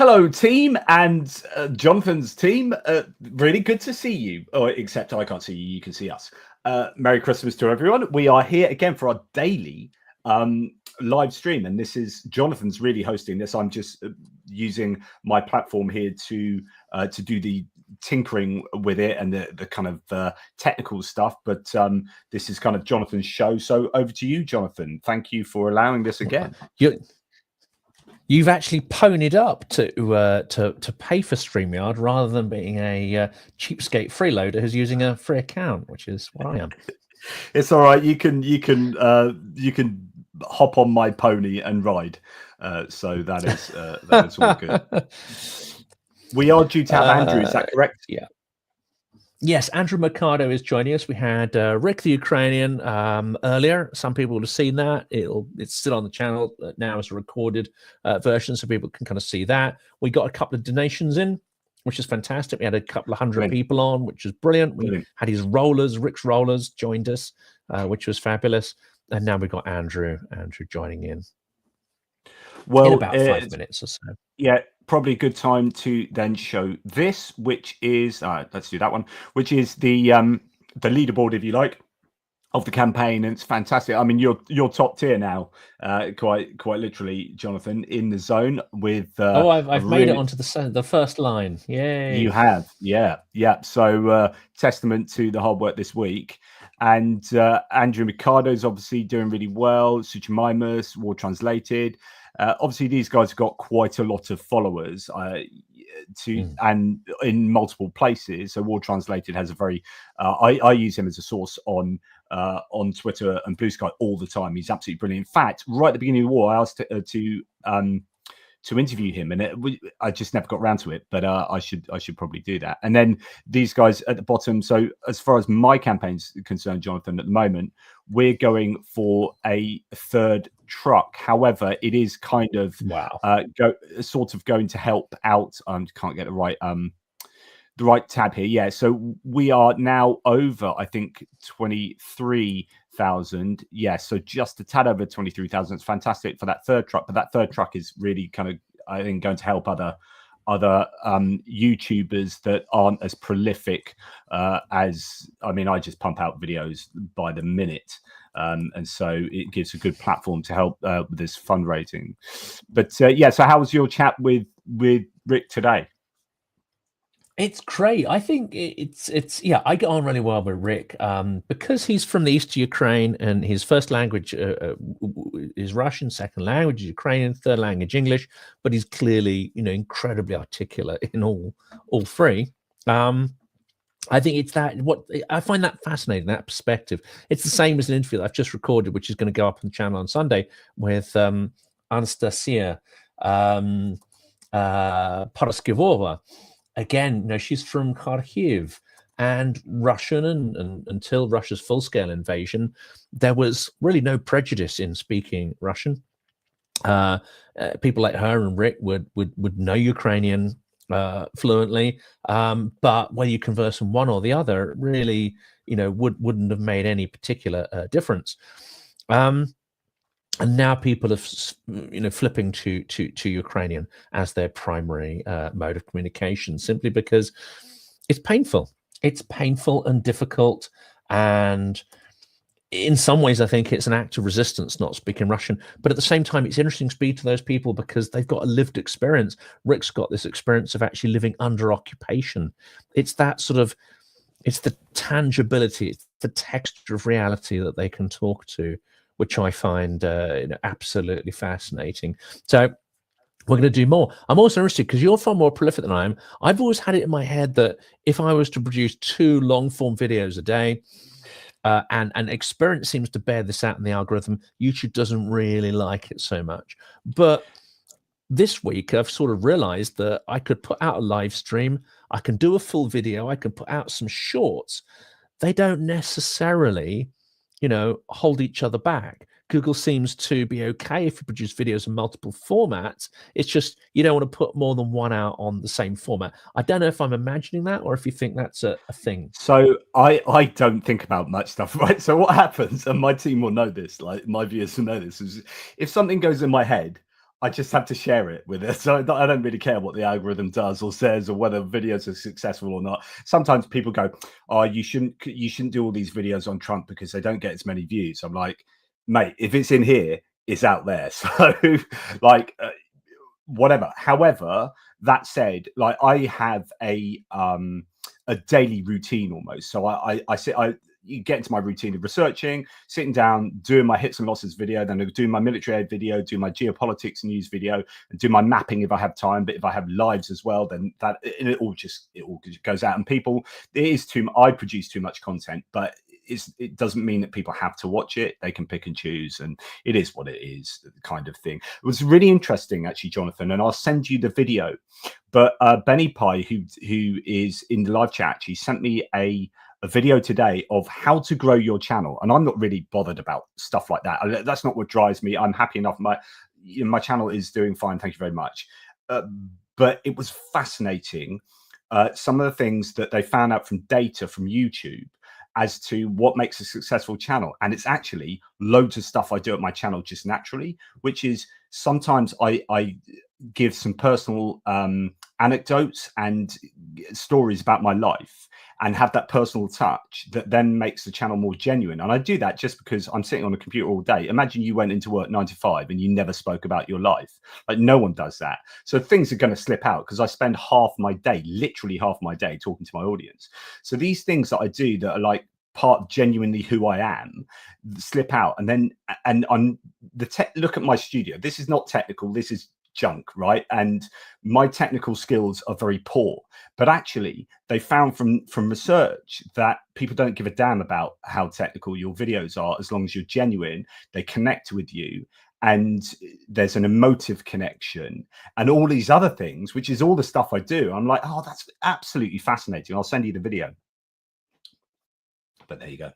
Hello, team, and Jonathan's team. Really good to see you. Except I can't see you. You can see us. Merry Christmas to everyone. We are here again for our daily live stream, and this is Jonathan's really hosting this. I'm just using my platform here to do the tinkering with it and the kind of technical stuff. But this is kind of Jonathan's show. So over to you, Jonathan. Thank you for allowing this again. You've actually ponied up to pay for StreamYard rather than being a cheapskate freeloader who's using a free account, which is what I am. It's all right. You can hop on my pony and ride. So that is all good. We are due to have Andrew. Is that correct? Yeah. Yes, Andrew Mercado is joining us. We had Rick the Ukrainian earlier. Some people would have seen that. It's still on the channel now as a recorded version, so people can kind of see that. We got a couple of donations in, which is fantastic. We had a couple of hundred people on, which is brilliant. We had his rollers, Rick's rollers, joined us, which was fabulous. And now we've got Andrew joining in. Well, in about 5 minutes or so. Yeah, probably a good time to then show this, which is let's do that one, which is the leaderboard, if you like, of the campaign, and it's fantastic. I mean, you're top tier now, quite literally, Jonathan, in the zone with. I've made it onto the first line. Yay! You have, yeah. So testament to the hard work this week. And Andrew Mercado is obviously doing really well. Suchimimus, War Translated. Obviously, these guys have got quite a lot of followers and in multiple places. So War Translated has a very. I use him as a source on Twitter and Blue Sky all the time. He's absolutely brilliant. In fact, right at the beginning of the war, I asked to interview him, and I just never got around to it. But I should probably do that. And then these guys at the bottom. So as far as my campaign's concerned, Jonathan, at the moment we're going for a third truck. However, it is kind of sort of going to help out. Can't get the right tab here. Yeah, so we are now over, I think, 23,000. Yes, so just a tad over 23,000. It's fantastic for that third truck, but that third truck is really kind of, I think, going to help other YouTubers that aren't as prolific as. I mean, I just pump out videos by the minute. And so it gives a good platform to help with this fundraising. But yeah, so how was your chat with Rick today? It's great. I think it's yeah. I get on really well with Rick because he's from the east of Ukraine, and his first language is Russian, second language is Ukrainian, third language English. But he's clearly, incredibly articulate in all three. I think it's what I find that fascinating, that perspective. It's the same as an interview that I've just recorded, which is going to go up on the channel on Sunday with Anastasia Paraskevova. Again, she's from Kharkiv, and Russian, and until Russia's full-scale invasion, there was really no prejudice in speaking Russian. People like her and Rick would know Ukrainian fluently, but whether you converse in one or the other really, wouldn't have made any particular difference. And now people are, flipping to Ukrainian as their primary mode of communication, simply because it's painful. It's painful and difficult, and in some ways, I think it's an act of resistance not speaking Russian. But at the same time, it's interesting to speak to those people because they've got a lived experience. Rick's got this experience of actually living under occupation. It's that sort of, it's the tangibility, it's the texture of reality that they can talk to, which I find absolutely fascinating. So we're going to do more. I'm also interested because you're far more prolific than I am. I've always had it in my head that if I was to produce 2 long-form videos a day, and experience seems to bear this out in the algorithm, YouTube doesn't really like it so much. But this week, I've sort of realized that I could put out a live stream, I can do a full video, I can put out some shorts. They don't necessarily hold each other back. Google seems to be okay if you produce videos in multiple formats. It's just you don't want to put more than one out on the same format. I don't know if I'm imagining that or if you think that's a thing. So I don't think about much stuff, right? So what happens, and my team will know this, like my viewers will know this, is if something goes in my head, I just have to share it with it. So I don't really care what the algorithm does or says or whether videos are successful or not. Sometimes people go, "Oh, you shouldn't do all these videos on Trump because they don't get as many views." I'm like, mate, if it's in here, it's out there. So like whatever. However, that said, like I have a daily routine almost. So you get into my routine of researching, sitting down, doing my hits and losses video, then do my military aid video, do my geopolitics news video, and do my mapping if I have time. But if I have lives as well, then it all goes out. And people, I produce too much content, but it doesn't mean that people have to watch it. They can pick and choose, and it is what it is, kind of thing. It was really interesting, actually, Jonathan, and I'll send you the video. But Benny Pie, who is in the live chat, actually sent me a video today of how to grow your channel. And I'm not really bothered about stuff like that. That's not what drives me. I'm happy enough. My channel is doing fine. Thank you very much. But it was fascinating. Some of the things that they found out from data from YouTube as to what makes a successful channel. And it's actually loads of stuff I do at my channel just naturally, which is sometimes I give some personal anecdotes and stories about my life and have that personal touch that then makes the channel more genuine. And I do that just because I'm sitting on a computer all day. Imagine you went into work 9 to 5 and you never spoke about your life. Like, no one does that. So things are going to slip out because I spend half my day, literally half my day, talking to my audience. So these things that I do that are like part of genuinely who I am slip out. And on look at my studio. This is not technical. This is junk, right? And my technical skills are very poor, but actually they found from research that people don't give a damn about how technical your videos are as long as you're genuine. They connect with you, and there's an emotive connection and all these other things, which is all the stuff I do. I'm like, oh, that's absolutely fascinating. I'll send you the video. But there you go.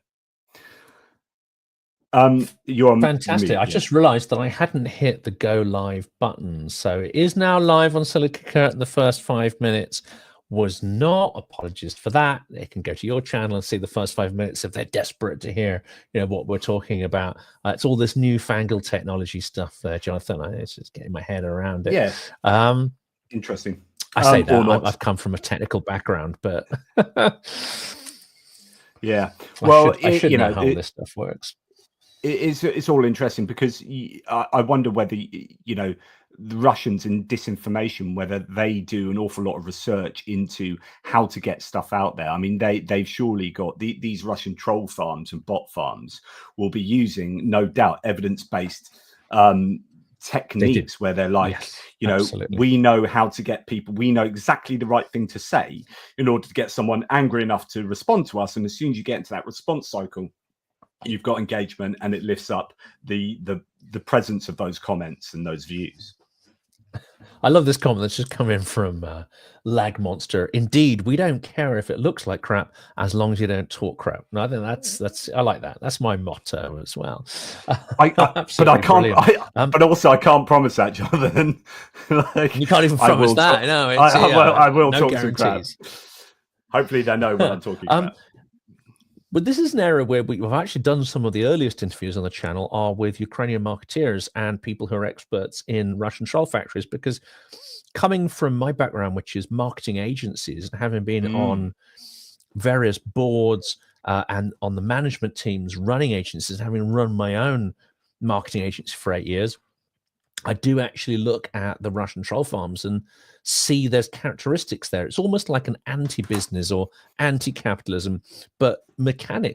You're fantastic. me, I just realized that I hadn't hit the go live button. So it is now live on Silicon Curtain. The first 5 minutes was not. Apologies for that. They can go to your channel and see the first 5 minutes if they're desperate to hear, what we're talking about. It's all this newfangled technology stuff there, Jonathan. It's just getting my head around it. Yeah. Interesting. I say that I've come from a technical background, but yeah. Well, I should know how this stuff works. It's all interesting because I wonder whether the Russians in disinformation, whether they do an awful lot of research into how to get stuff out there. I mean, they've surely got these Russian troll farms and bot farms will be using, no doubt, evidence-based techniques where they're like, yes, we know how to get people, we know exactly the right thing to say in order to get someone angry enough to respond to us. And as soon as you get into that response cycle, you've got engagement, and it lifts up the presence of those comments and those views. I love this comment that's just come in from Lag Monster. Indeed, we don't care if it looks like crap as long as you don't talk crap. And I think that's I like that. That's my motto as well. But I can't. But also, I can't promise that, Jonathan. Like, you can't even promise that. No, I will no talk guarantees. some crap. Hopefully, they know what I'm talking about. But this is an area where we've actually done some of the earliest interviews on the channel are with Ukrainian marketeers and people who are experts in Russian troll factories, because coming from my background, which is marketing agencies, and having been on various boards and on the management teams running agencies, having run my own marketing agency for 8 years, I do actually look at the Russian troll farms and see there's characteristics there. It's almost like an anti-business or anti-capitalism, but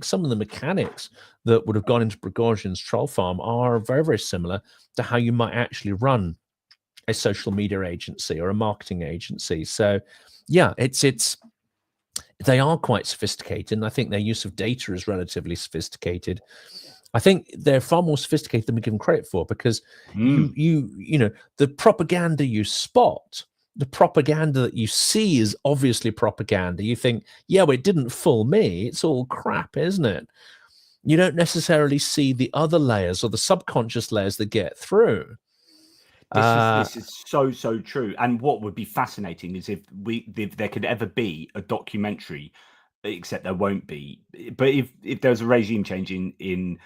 some of the mechanics that would have gone into Prigozhin's troll farm are very, very similar to how you might actually run a social media agency or a marketing agency. So yeah, they are quite sophisticated, and I think their use of data is relatively sophisticated. I think they're far more sophisticated than we give them credit for, because the propaganda you spot, the propaganda that you see is obviously propaganda. You think, yeah, well, it didn't fool me. It's all crap, isn't it? You don't necessarily see the other layers or the subconscious layers that get through. This is so true. And what would be fascinating is if there could ever be a documentary, except there won't be. But if there's a regime change in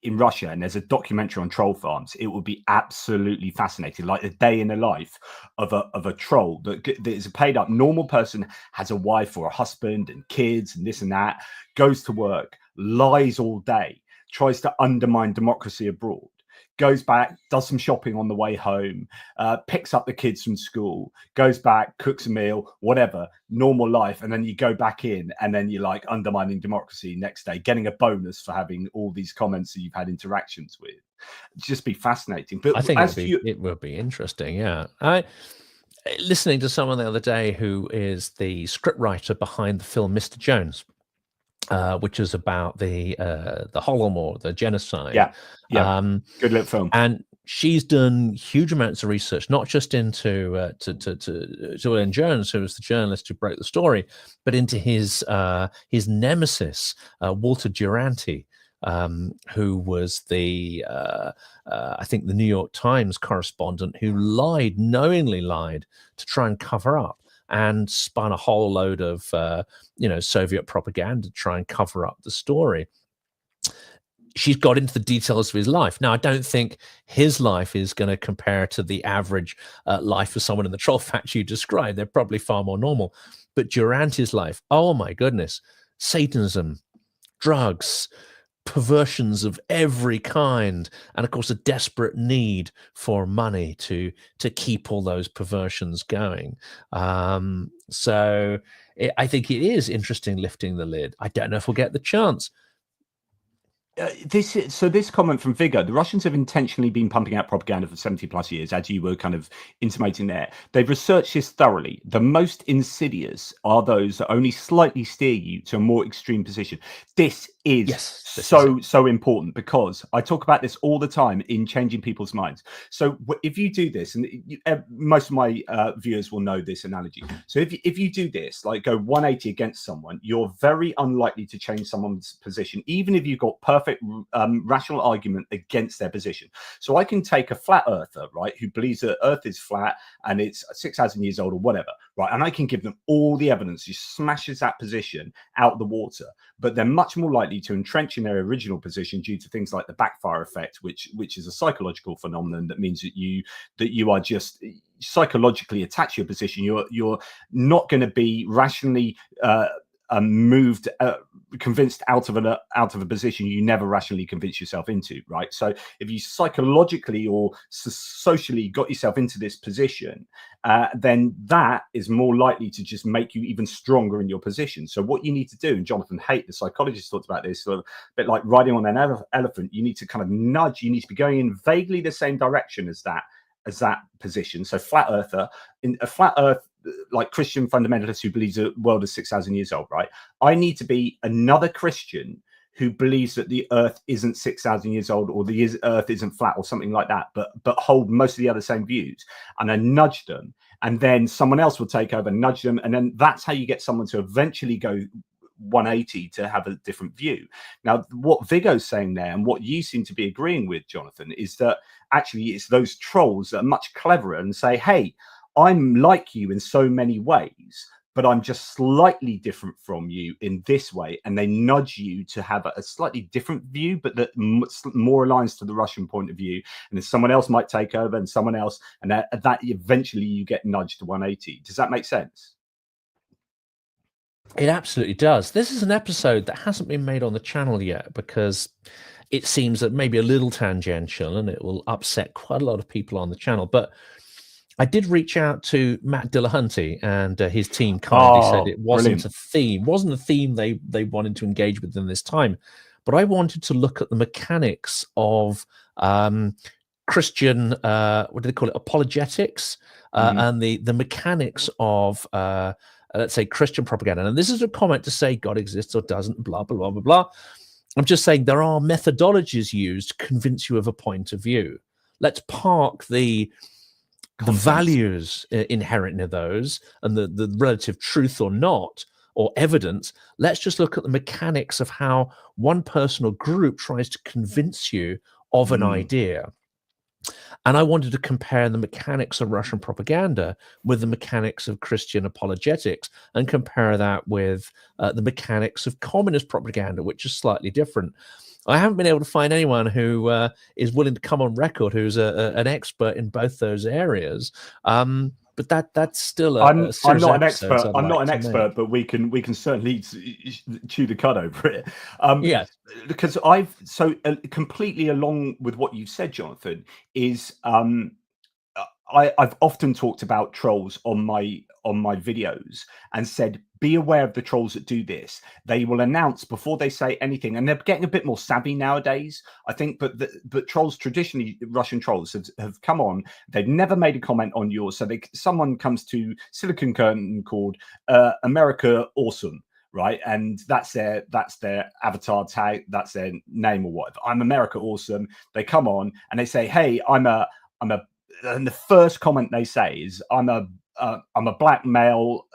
in Russia and there's a documentary on troll farms, it would be absolutely fascinating, like a day in the life of a troll that is a paid up normal person, has a wife or a husband and kids and this and that, goes to work, lies all day, tries to undermine democracy abroad, goes back, does some shopping on the way home, picks up the kids from school, goes back, cooks a meal, whatever, normal life. And then you go back in and then you're like undermining democracy next day, getting a bonus for having all these comments that you've had interactions with. It'd just be fascinating. But I think it will be interesting. Yeah. Listening to someone the other day who is the scriptwriter behind the film Mr. Jones, which is about the Holodomor, the genocide. Yeah, good little film. And she's done huge amounts of research, not just into to William Jones, who was the journalist who broke the story, but into his nemesis, Walter Duranty, who was the I think the New York Times correspondent who knowingly lied to try and cover up, and spun a whole load of Soviet propaganda to try and cover up the story. She's got into the details of his life. Now, I don't think his life is going to compare to the average life of someone in the troll factory you described. They're probably far more normal. But Duranty's life, oh my goodness, Satanism, drugs, perversions of every kind, and of course a desperate need for money to keep all those perversions going. So I think it is interesting lifting the lid. I don't know if we'll get the chance. This comment from Viggo: the Russians have intentionally been pumping out propaganda for 70 plus years, as you were kind of intimating there. They've researched this thoroughly. The most insidious are those that only slightly steer you to a more extreme position. This is so important, because I talk about this all the time in changing people's minds. So if you do this, and most of my viewers will know this analogy. So if you do this, like go 180 against someone, you're very unlikely to change someone's position, even if you've got perfect rational argument against their position. So I can take a flat earther, right, who believes that Earth is flat and it's 6,000 years old or whatever, right, and I can give them all the evidence. He smashes that position out the water, but they're much more likely to entrench in their original position due to things like the backfire effect, which is a psychological phenomenon that means that you are just psychologically attached to your position. You're not going to be rationally moved, convinced out of a position you never rationally convinced yourself into, right? So if you psychologically or socially got yourself into this position, then that is more likely to just make you even stronger in your position. So what you need to do, and Jonathan Haidt, the psychologist, talked about this, sort of a bit like riding on an elephant. You need to kind of nudge. You need to be going in vaguely the same direction as that position. So flat earther, in a flat earth, like Christian fundamentalist who believes the world is 6,000 years old, right? I need to be another Christian who believes that the earth isn't 6,000 years old, or the earth isn't flat, or something like that, but hold most of the other same views. And I nudge them, and then someone else will take over, nudge them, and then that's how you get someone to eventually go 180 to have a different view. Now, what Viggo's saying there, and what you seem to be agreeing with, Jonathan, is that actually it's those trolls that are much cleverer and say, hey, I'm like you in so many ways, but I'm just slightly different from you in this way. And they nudge you to have a slightly different view, but that more aligns to the Russian point of view. And then someone else might take over, and someone else, and that eventually you get nudged to 180. Does that make sense? It absolutely does. This is an episode that hasn't been made on the channel yet, because it seems that maybe a little tangential, and it will upset quite a lot of people on the channel. But I did reach out to Matt Dillahunty, and his team kindly said it wasn't a theme they wanted to engage with in this time. But I wanted to look at the mechanics of Christian, what do they call it, apologetics, and the mechanics of let's say Christian propaganda. And this is a comment to say God exists or doesn't, blah, blah, blah, blah, blah. I'm just saying there are methodologies used to convince you of a point of view. Let's park the values inherent in those and the relative truth or not, or evidence. Let's just look at the mechanics of how one person or group tries to convince you of an idea. And I wanted to compare the mechanics of Russian propaganda with the mechanics of Christian apologetics, and compare that with the mechanics of communist propaganda, which is slightly different. I haven't been able to find anyone who is willing to come on record who's an expert in both those areas. But that's still a I'm series of not an episodes expert. I'd I'm not like an to make. expert, but we can certainly chew the cud over it. Yes. Because I've so completely along with what you said, Jonathan, is I've often talked about trolls on my videos and said, be aware of the trolls that do this. They will announce before they say anything, and they're getting a bit more savvy nowadays, I think. But trolls traditionally, Russian trolls have come on. They've never made a comment on yours. So someone comes to Silicon Curtain called America Awesome. Right, and that's their avatar tag, that's their name or whatever. I'm America Awesome. They come on and they say, "Hey, I'm a," and the first comment they say is, I'm a black male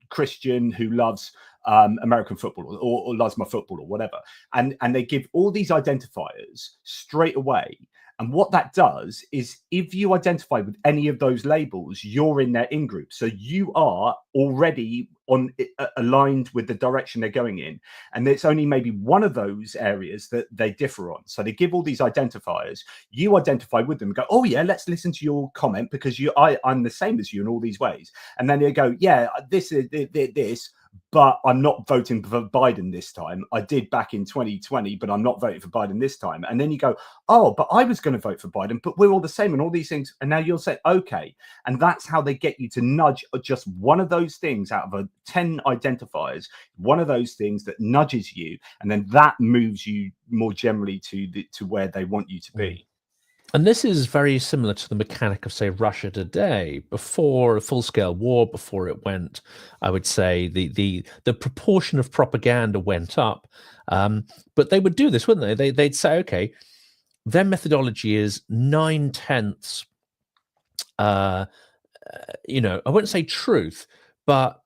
Christian who loves American football or loves my football or whatever," and they give all these identifiers straight away. And what that does is, if you identify with any of those labels, you're in their in group, so you are already on aligned with the direction they're going in. And it's only maybe one of those areas that they differ on. So they give all these identifiers, you identify with them and go, "Oh yeah, let's listen to your comment because I'm the same as you in all these ways." And then they go, "Yeah, this is this, but I'm not voting for Biden this time. I did back in 2020, but I'm not voting for Biden this time." And then you go, "Oh, but I was going to vote for Biden, but we're all the same," and all these things. And now you'll say, "Okay." And that's how they get you to nudge just one of those things out of 10 identifiers, one of those things that nudges you, and then that moves you more generally to where they want you to be. And this is very similar to the mechanic of, say, Russia today. Before a full-scale war, before it went, I would say the proportion of propaganda went up. But they would do this, wouldn't they? They'd say, okay, their methodology is 9/10. I wouldn't say truth, but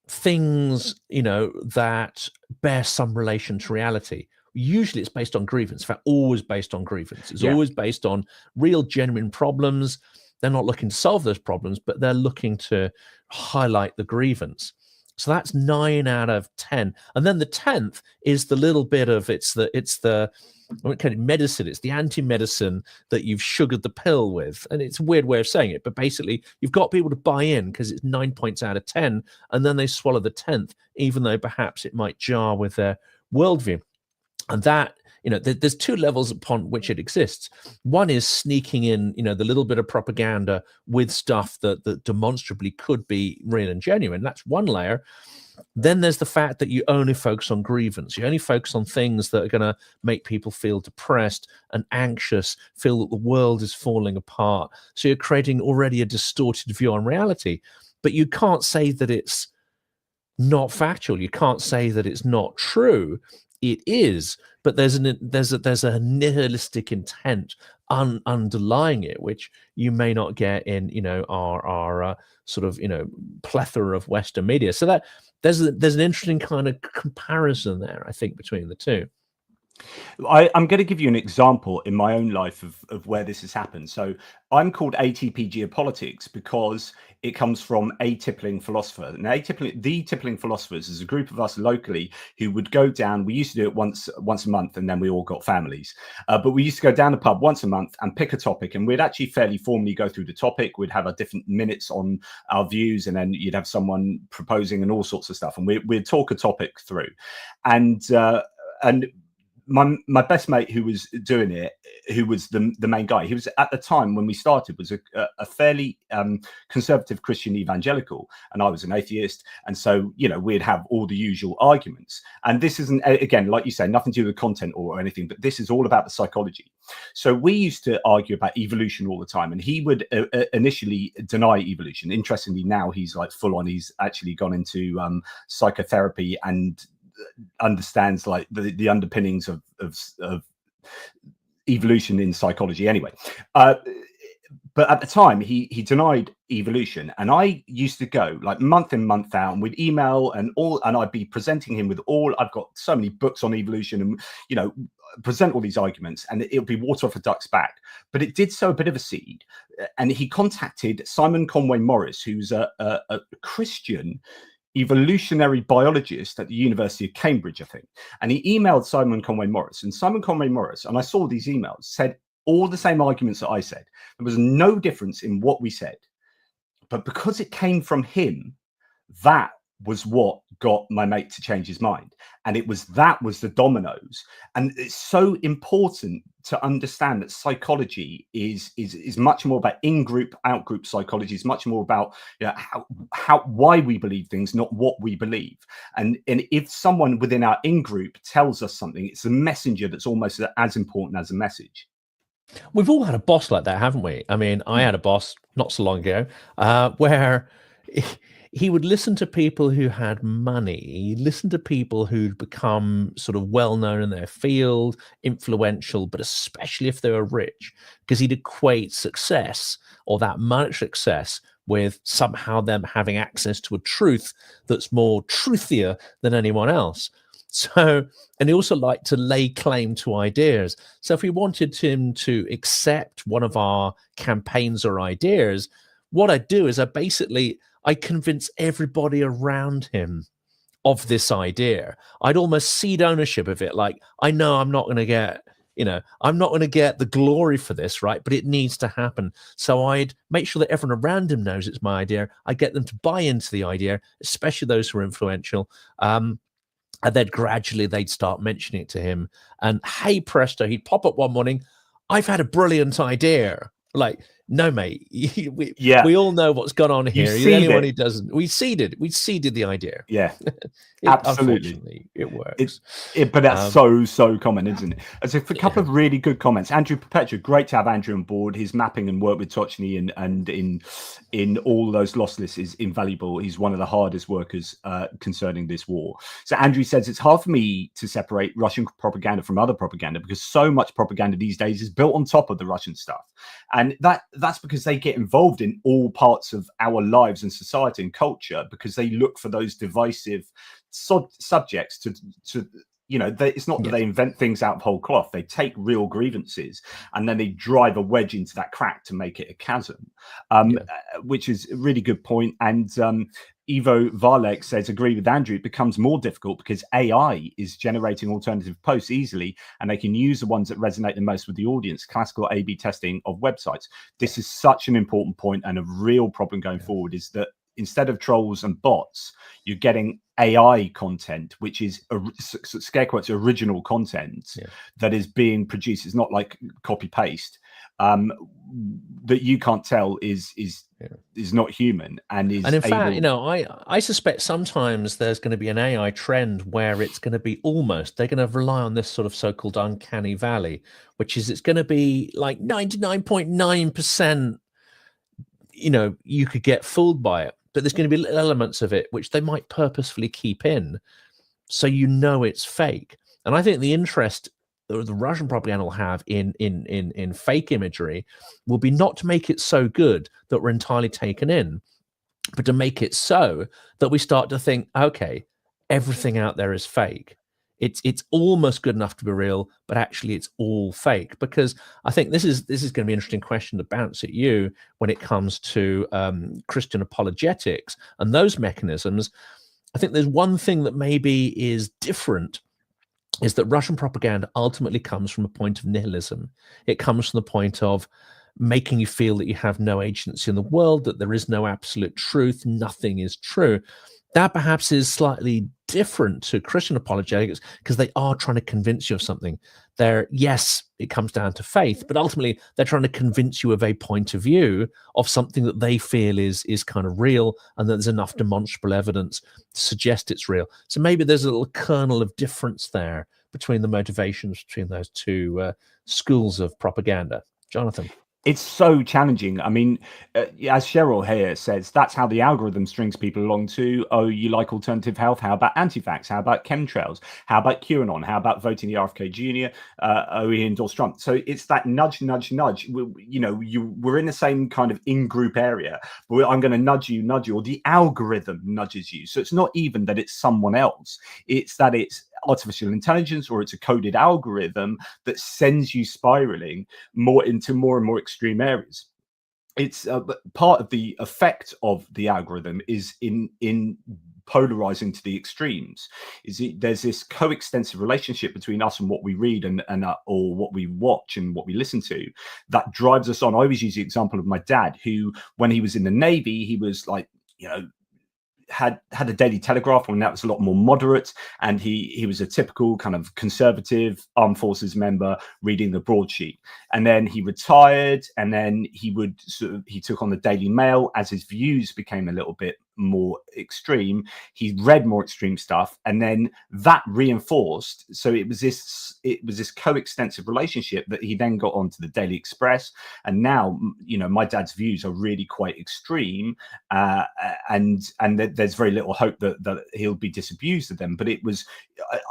things, that bear some relation to reality. Usually it's based on grievance. In fact, always based on grievance. It's always based on real, genuine problems. They're not looking to solve those problems, but they're looking to highlight the grievance. So that's 9 out of 10. And then the 10th is the little bit of it's the what kind of medicine, it's the anti-medicine that you've sugared the pill with. And it's a weird way of saying it, but basically you've got people to buy in because it's 9 points out of 10, and then they swallow the 10th, even though perhaps it might jar with their worldview. And that, there's two levels upon which it exists. One is sneaking in, the little bit of propaganda with stuff that demonstrably could be real and genuine. That's one layer. Then there's the fact that you only focus on grievance. You only focus on things that are going to make people feel depressed and anxious, feel that the world is falling apart. So you're creating already a distorted view on reality. But you can't say that it's not factual. You can't say that it's not true. It is, but there's a nihilistic intent underlying it, which you may not get in our sort of plethora of Western media. So that there's an interesting kind of comparison there, I think, between the two. I'm going to give you an example in my own life of where this has happened. So I'm called ATP Geopolitics because it comes from a tippling philosopher. And the tippling philosophers is a group of us locally who would go down. We used to do it once a month, and then we all got families. But we used to go down the pub once a month and pick a topic, and we'd actually fairly formally go through the topic. We'd have our different minutes on our views, and then you'd have someone proposing and all sorts of stuff, and we'd talk a topic through. And my best mate who was doing it, who was the main guy, he was at the time when we started was a fairly conservative Christian evangelical, and I was an atheist, and so we'd have all the usual arguments. And this isn't, again, like you say, nothing to do with content or anything, but this is all about the psychology. So we used to argue about evolution all the time, and he would initially deny evolution. Interestingly, now he's like full on. He's actually gone into psychotherapy and understands like the underpinnings of evolution in psychology anyway. But at the time he denied evolution, and I used to go like month in, month out, and we'd email and I'd be presenting him with I've got so many books on evolution, and present all these arguments, and it'll be water off a duck's back. But it did sow a bit of a seed, and he contacted Simon Conway Morris, who's a Christian evolutionary biologist at the University of Cambridge, I think. And he emailed Simon Conway Morris. And Simon Conway Morris, and I saw these emails, said all the same arguments that I said. There was no difference in what we said. But because it came from him, that was what got my mate to change his mind. And that was the dominoes. And it's so important to understand that psychology is much more about in-group, out-group psychology. It's much more about, you know, why we believe things, not what we believe. And if someone within our in-group tells us something, it's a messenger that's almost as important as a message. We've all had a boss like that, haven't we? I mean, I had a boss not so long ago where he would listen to people who had money. He'd listen to people who'd become sort of well-known in their field, influential, but especially if they were rich, because he'd equate success or that monetary success with somehow them having access to a truth that's more truthier than anyone else. So, and he also liked to lay claim to ideas. So if we wanted him to accept one of our campaigns or ideas, what I'd do is I convince everybody around him of this idea. I'd almost cede ownership of it. Like, I know I'm not going to get, I'm not going to get the glory for this, right? But it needs to happen. So I'd make sure that everyone around him knows it's my idea. I get them to buy into the idea, especially those who are influential. And then gradually they'd start mentioning it to him. And hey, presto, he'd pop up one morning. I've had a brilliant idea. Like, no, mate, we all know what's gone on here. Anyone who doesn't, we seeded the idea. Yeah, absolutely. Unfortunately, it works. But that's so common, isn't it? And so, for a couple of really good comments, Andrew Perpetua, great to have Andrew on board. His mapping and work with Tochny and in all those loss lists is invaluable. He's one of the hardest workers concerning this war. So Andrew says it's hard for me to separate Russian propaganda from other propaganda because so much propaganda these days is built on top of the Russian stuff, and that's because they get involved in all parts of our lives and society and culture because they look for those divisive subjects to it's not that they invent things out of whole cloth. They take real grievances and then they drive a wedge into that crack to make it a chasm, which is a really good point. And Ivo Varlek says, agree with Andrew, it becomes more difficult because AI is generating alternative posts easily and they can use the ones that resonate the most with the audience, classical A/B testing of websites. This is such an important point and a real problem going forward is that instead of trolls and bots, you're getting AI content, which is scare quotes original content that is being produced. It's not like copy paste that you can't tell is not human and is. And in fact, I suspect sometimes there's going to be an AI trend where it's going to be they're going to rely on this sort of so-called uncanny valley, which is it's going to be like 99.9%. You could get fooled by it, but there's going to be little elements of it which they might purposefully keep in, so it's fake. And I think the interest the Russian propaganda will have in fake imagery will be not to make it so good that we're entirely taken in, but to make it so that we start to think, okay, everything out there is fake. It's almost good enough to be real, but actually it's all fake. Because I think this is going to be an interesting question to bounce at you when it comes to Christian apologetics and those mechanisms. I think there's one thing that maybe is different, is that Russian propaganda ultimately comes from a point of nihilism. It comes from the point of making you feel that you have no agency in the world, that there is no absolute truth, nothing is true. That perhaps is slightly different to Christian apologetics because they are trying to convince you of something. Yes, it comes down to faith, but ultimately they're trying to convince you of a point of view of something that they feel is kind of real and that there's enough demonstrable evidence to suggest it's real. So maybe there's a little kernel of difference there between the motivations between those two schools of propaganda. Jonathan. It's so challenging. I mean, as Cheryl here says, that's how the algorithm strings people along to, oh, you like alternative health? How about anti-vax? How about chemtrails? How about QAnon? How about voting the RFK Jr.? Oh, he endorsed Trump. So it's that nudge. We're in the same kind of in-group area. But I'm going to nudge you, or the algorithm nudges you. So it's not even that it's someone else. It's that it's artificial intelligence or it's a coded algorithm that sends you spiraling into more and more extreme areas. It's part of the effect of the algorithm is in polarizing to the extremes. There's this coextensive relationship between us and what we read and or what we watch and what we listen to that drives us on. I always use the example of my dad, who, when he was in the Navy, he was like, had a Daily Telegraph when that was a lot more moderate, and he was a typical kind of conservative armed forces member reading the broadsheet. And then he retired, and then he took on the Daily Mail as his views became a little bit more extreme. He read more extreme stuff, and then that reinforced. So it was this coextensive relationship that he then got onto the Daily Express, and now my dad's views are really quite extreme, and there's very little hope that he'll be disabused of them. But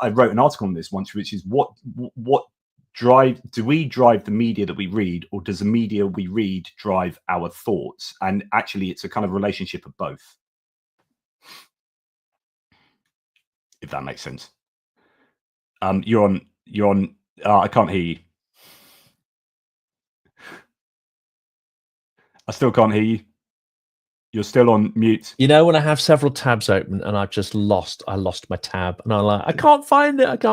I wrote an article on this once, which is what do we drive the media that we read, or does the media we read drive our thoughts? And actually, it's a kind of relationship of both, if that makes sense. You're on. I can't hear you. I still can't hear you. You're still on mute. When I have several tabs open and I lost my tab, and I'm like, I can't find it.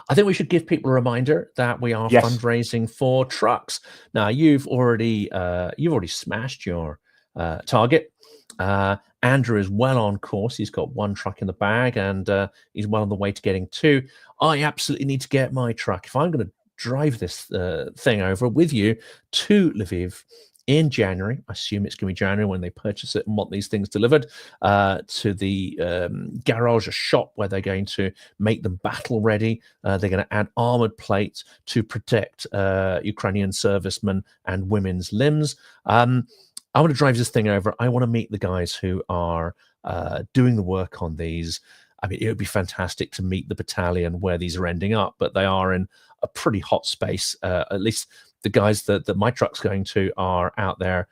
I think we should give people a reminder that we are fundraising for trucks. Now, you've already smashed your target. Andrew is well on course. He's got 1 truck in the bag, and he's well on the way to getting 2. I absolutely need to get my truck. If I'm going to drive this thing over with you to Lviv in January, I assume it's going to be January when they purchase it and want these things delivered to the garage or shop where they're going to make them battle ready. They're going to add armored plates to protect Ukrainian servicemen and women's limbs. I want to drive this thing over. I want to meet the guys who are doing the work on these. I mean, it would be fantastic to meet the battalion where these are ending up, but they are in a pretty hot space. At least the guys that my truck's going to are out there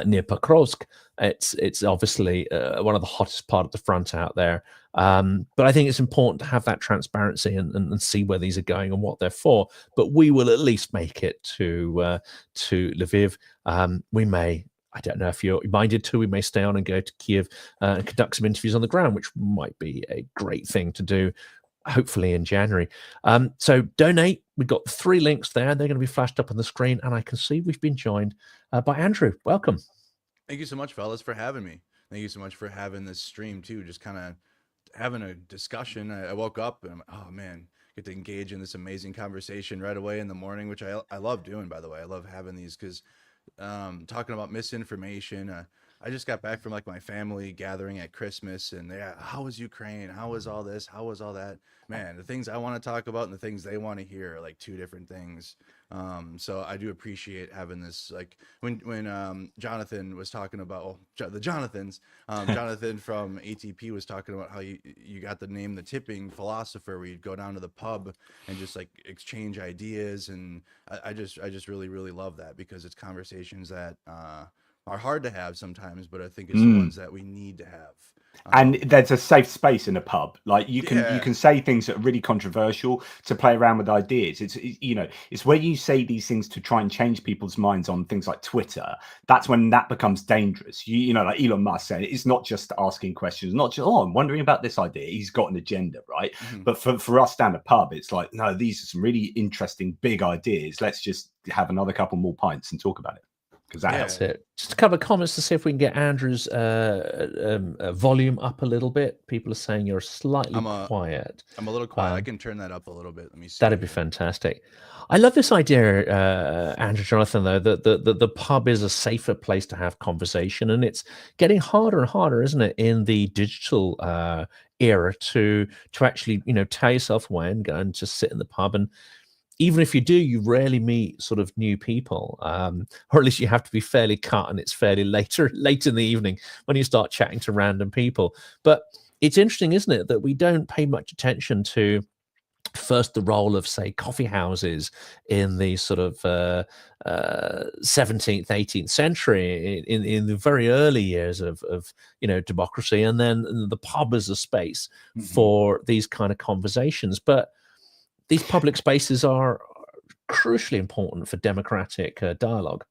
near Pokrovsk. It's obviously one of the hottest part of the front out there. But I think it's important to have that transparency and see where these are going and what they're for. But we will at least make it to Lviv. We may, I don't know if you're minded to, we may stay on and go to Kiev and conduct some interviews on the ground, which might be a great thing to do, hopefully in January. So donate. We've got 3 links there. They're going to be flashed up on the screen, and I can see we've been joined by Andrew. Welcome. Thank you so much, fellas, for having me. Thank you so much for having this stream too. Just kind of having a discussion. I woke up and I'm like, oh man, get to engage in this amazing conversation right away in the morning, which I love doing, by the way. I love having these because talking about misinformation. I just got back from like my family gathering at Christmas, and how was Ukraine? How was all this? How was all that? Man, the things I want to talk about and the things they want to hear are like 2 different things. So I do appreciate having this. Like when Jonathan was talking about the Jonathans, Jonathan from ATP was talking about how you got the name the tipping philosopher, where you'd go down to the pub and just like exchange ideas, and I just really love that, because it's conversations that are hard to have sometimes, but I think it's the ones that we need to have. And there's a safe space in a pub. Like you can say things that are really controversial to play around with ideas. It's where you say these things to try and change people's minds on things like Twitter. That's when that becomes dangerous. Like Elon Musk said, it's not just asking questions, not just, I'm wondering about this idea. He's got an agenda, right? Mm-hmm. But for us down a pub, it's like, no, these are some really interesting big ideas. Let's just have another couple more pints and talk about it. That's it. Just a couple of comments to see if we can get Andrew's volume up a little bit. People are saying you're slightly quiet. I'm a little quiet. I can turn that up a little bit. Let me see. That'd be fantastic. I love this idea, Andrew, Jonathan, though, that the pub is a safer place to have conversation, and it's getting harder and harder, isn't it, in the digital era to actually tear yourself away and go and just sit in the pub. And even if you do, you rarely meet sort of new people, or at least you have to be fairly cut, and it's fairly late in the evening when you start chatting to random people. But it's interesting, isn't it, that we don't pay much attention to first the role of, say, coffee houses in the sort of 17th, 18th century, in the very early years of democracy, and then the pub as a space for these kind of conversations. But these public spaces are crucially important for democratic dialogue.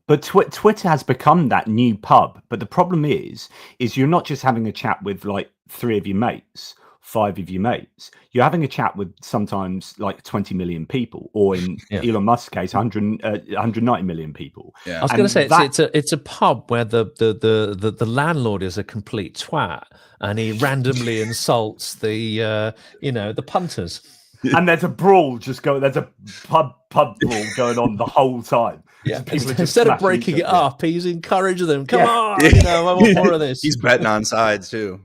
But Twitter has become that new pub. But the problem is you're not just having a chat with like 3 of your mates, 5 of your mates. You're having a chat with sometimes like 20 million people, or in Elon Musk's case, 190 million people. Yeah. I was going to say it's a pub where the landlord is a complete twat, and he randomly insults the the punters. And there's a brawl there's a pub brawl going on the whole time. Yeah. People are just Instead of smashing breaking each it other. up, he's encouraging them. Come Yeah. on, I want more of this. He's betting on sides too.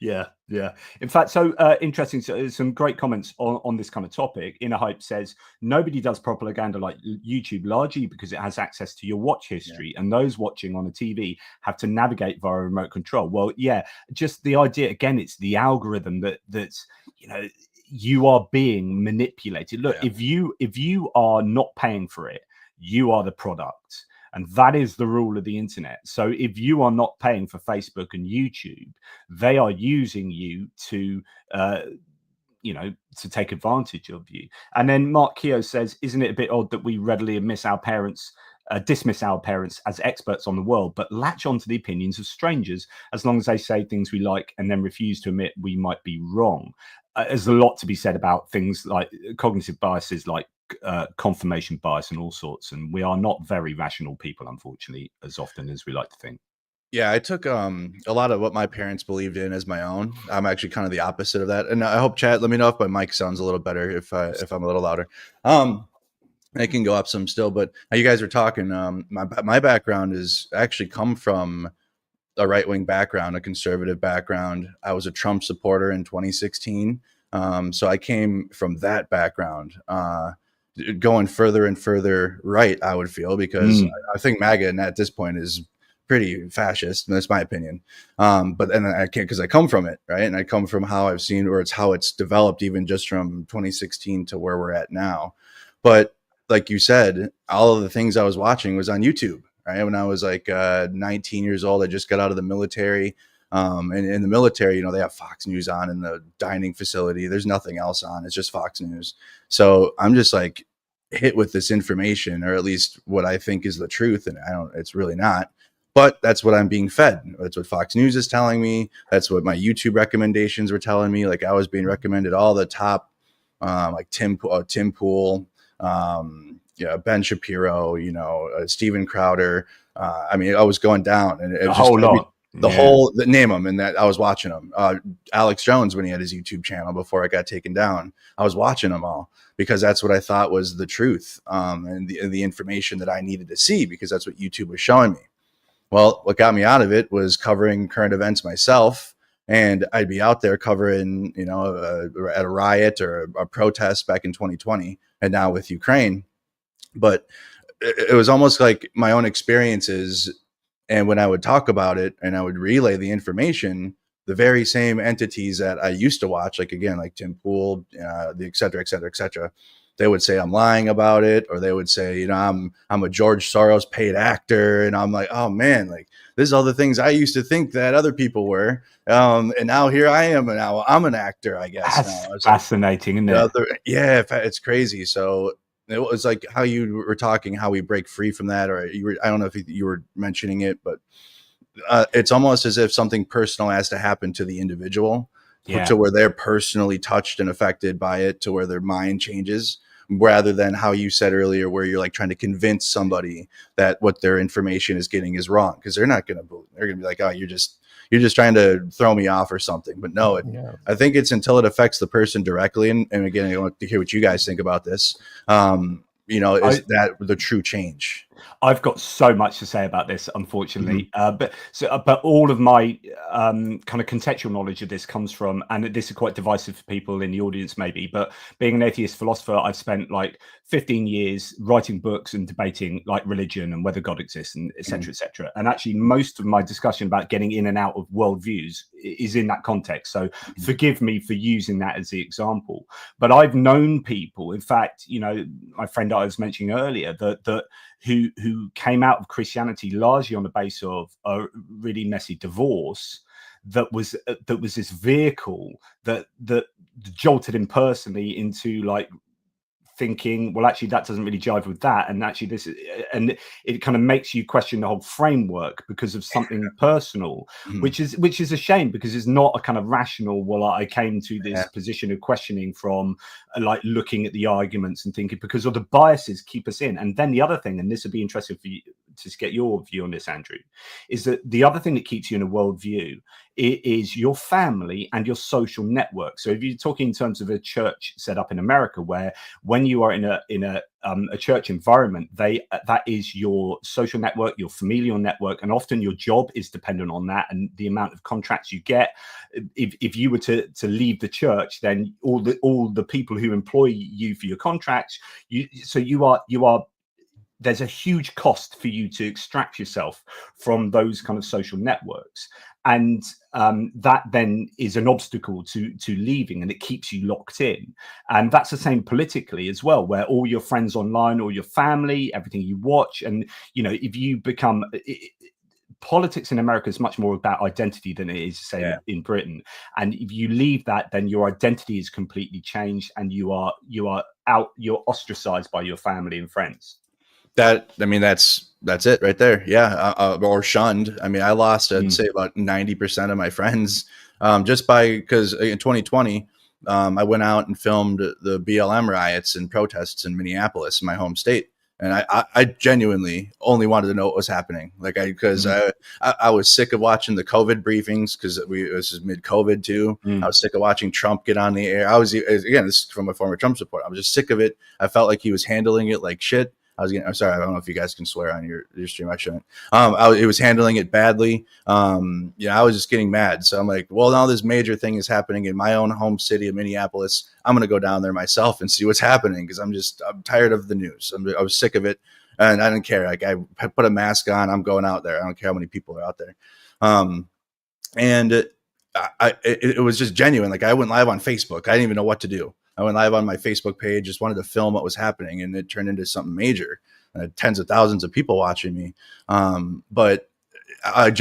Yeah. In fact, so interesting. So, some great comments on this kind of topic. Inner Hype says nobody does propaganda like YouTube, largely because it has access to your watch history, and those watching on a TV have to navigate via remote control. Well, yeah, just the idea again. It's the algorithm that's you are being manipulated. Look, if you are not paying for it, you are the product. And that is the rule of the internet. So if you are not paying for Facebook and YouTube, they are using you to, to take advantage of you. And then Mark Keogh says, isn't it a bit odd that we readily dismiss our parents as experts on the world, but latch on to the opinions of strangers as long as they say things we like and then refuse to admit we might be wrong? There's a lot to be said about things like cognitive biases, like confirmation bias and all sorts, and we are not very rational people, unfortunately, as often as we like to think. Yeah, I took a lot of what my parents believed in as my own. I'm actually kind of the opposite of that, and I hope chat. Let me know if my mic sounds a little better, if I'm a little louder. I can go up some still, but you guys are talking. My background is actually come from a right-wing background, a conservative background. I was a Trump supporter in 2016, so I came from that background. Going further and further right, I would feel, because I think MAGA at this point is pretty fascist, and that's my opinion. But then I can't, because I come from it, right? And I come from how I've seen, or it's how it's developed, even just from 2016 to where we're at now. But like you said, all of the things I was watching was on YouTube, right? When I was like 19 years old, I just got out of the military. And in the military, they have Fox News on in the dining facility. There's nothing else on. It's just Fox News. So I'm just like hit with this information, or at least what I think is the truth. And it's really not, but that's what I'm being fed. That's what Fox News is telling me. That's what my YouTube recommendations were telling me. Like, I was being recommended all the top, like Tim Pool, Ben Shapiro, Steven Crowder. I mean, I was going down, and it was whole lot. Name them, and that I was watching them. Alex Jones, when he had his YouTube channel before it got taken down, I was watching them all, because that's what I thought was the truth, and the information that I needed to see, because that's what YouTube was showing me. Well, what got me out of it was covering current events myself, and I'd be out there covering, at a riot or a protest back in 2020, and now with Ukraine. But it was almost like my own experiences. And when I would talk about it and I would relay the information, the very same entities that I used to watch, like Tim Pool, et cetera, they would say I'm lying about it, or they would say, I'm a George Soros paid actor. And I'm like, oh man, like, this is all the things I used to think that other people were. And now here I am, and now I'm an actor, I guess. That's fascinating, isn't it? Yeah, it's crazy. So it was like how you were talking, how we break free from that, or I don't know if you were mentioning it, but it's almost as if something personal has to happen to the individual, to where they're personally touched and affected by it, to where their mind changes, rather than how you said earlier, where you're like trying to convince somebody that what their information is getting is wrong, because they're not going to believe. They're going to be like, oh, you're just trying to throw me off or something. But no, I think it's until it affects the person directly. And again, I want to hear what you guys think about this. Is that the true change? I've got so much to say about this, unfortunately. But all of my kind of contextual knowledge of this comes from, and this is quite divisive for people in the audience maybe, but being an atheist philosopher, I've spent like 15 years writing books and debating like religion and whether God exists, and et cetera, et cetera. And actually most of my discussion about getting in and out of worldviews is in that context. So forgive me for using that as the example. But I've known people, in fact, my friend I was mentioning earlier, that who came out of Christianity largely on the basis of a really messy divorce, that was this vehicle that jolted him personally into like thinking, well, actually, that doesn't really jive with that, and actually, this is, and it kind of makes you question the whole framework because of something personal, which is a shame, because it's not a kind of rational. Well, I came to this position of questioning from like looking at the arguments and thinking, because of the biases keep us in. And then the other thing, and this would be interesting for you to get your view on this, Andrew, is that the other thing that keeps you in a worldview is your family and your social network. So if you're talking in terms of a church set up in America, where when you are in a church environment, that is your social network, your familial network, and often your job is dependent on that and the amount of contracts you get. If you were to leave the church, then all the people who employ you for your contracts, you are there's a huge cost for you to extract yourself from those kind of social networks. And that then is an obstacle to leaving, and it keeps you locked in. And that's the same politically as well, where all your friends online, all your family, everything you watch, and if you become politics in America is much more about identity than it is, say, in Britain. And if you leave that, then your identity is completely changed, and you're ostracized by your family and friends. That's it right there. Yeah. Or shunned. I mean, I lost, I'd say about 90% of my friends, because in 2020, I went out and filmed the BLM riots and protests in Minneapolis, my home state. And I genuinely only wanted to know what was happening. Because I was sick of watching the COVID briefings, because it was mid-COVID too. I was sick of watching Trump get on the air. This is from a former Trump supporter. I was just sick of it. I felt like he was handling it like shit. I'm sorry, I don't know if you guys can swear on your stream. I shouldn't. It was handling it badly. I was just getting mad. So I'm like, well, now this major thing is happening in my own home city of Minneapolis. I'm going to go down there myself and see what's happening, because I'm tired of the news. I was sick of it, and I didn't care. Like, I put a mask on. I'm going out there. I don't care how many people are out there. It was just genuine. Like, I went live on Facebook. I didn't even know what to do. I went live on my Facebook page, just wanted to film what was happening, and it turned into something major. Tens of thousands of people watching me. But I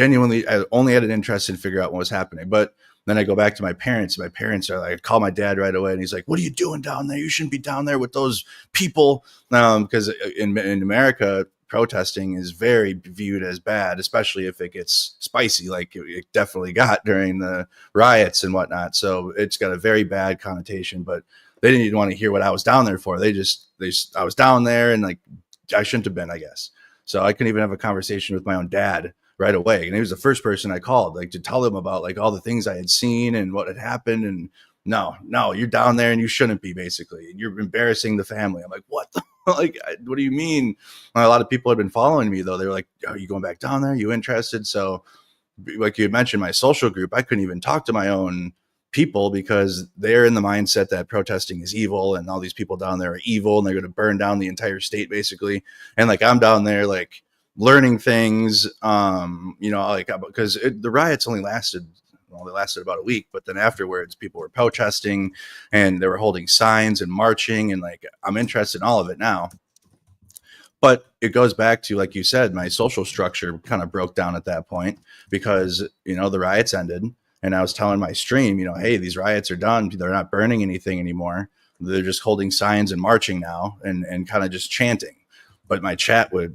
only had an interest in figure out what was happening. But then I go back to my parents. My parents are like, I call my dad right away, and he's like, "What are you doing down there? You shouldn't be down there with those people." Because in America, protesting is very viewed as bad, especially if it gets spicy, like it definitely got during the riots and whatnot. So it's got a very bad connotation. But they didn't even want to hear what I was down there for. I was down there, and like, I shouldn't have been, I guess. So I couldn't even have a conversation with my own dad right away. And he was the first person I called, like, to tell him about like all the things I had seen and what had happened. And no, you're down there and you shouldn't be, basically. You're embarrassing the family. I'm like, what? Like, what do you mean? A lot of people had been following me, though. They were like, are you going back down there? Are you interested? So like you had mentioned, my social group, I couldn't even talk to my own people, because they're in the mindset that protesting is evil, and all these people down there are evil, and they're going to burn down the entire state, basically. And like, I'm down there like learning things, because the riots only lasted about a week, but then afterwards people were protesting and they were holding signs and marching, and like, I'm interested in all of it now. But it goes back to, like you said, my social structure kind of broke down at that point, because the riots ended. And I was telling my stream, hey, these riots are done. They're not burning anything anymore. They're just holding signs and marching now, and kind of just chanting. But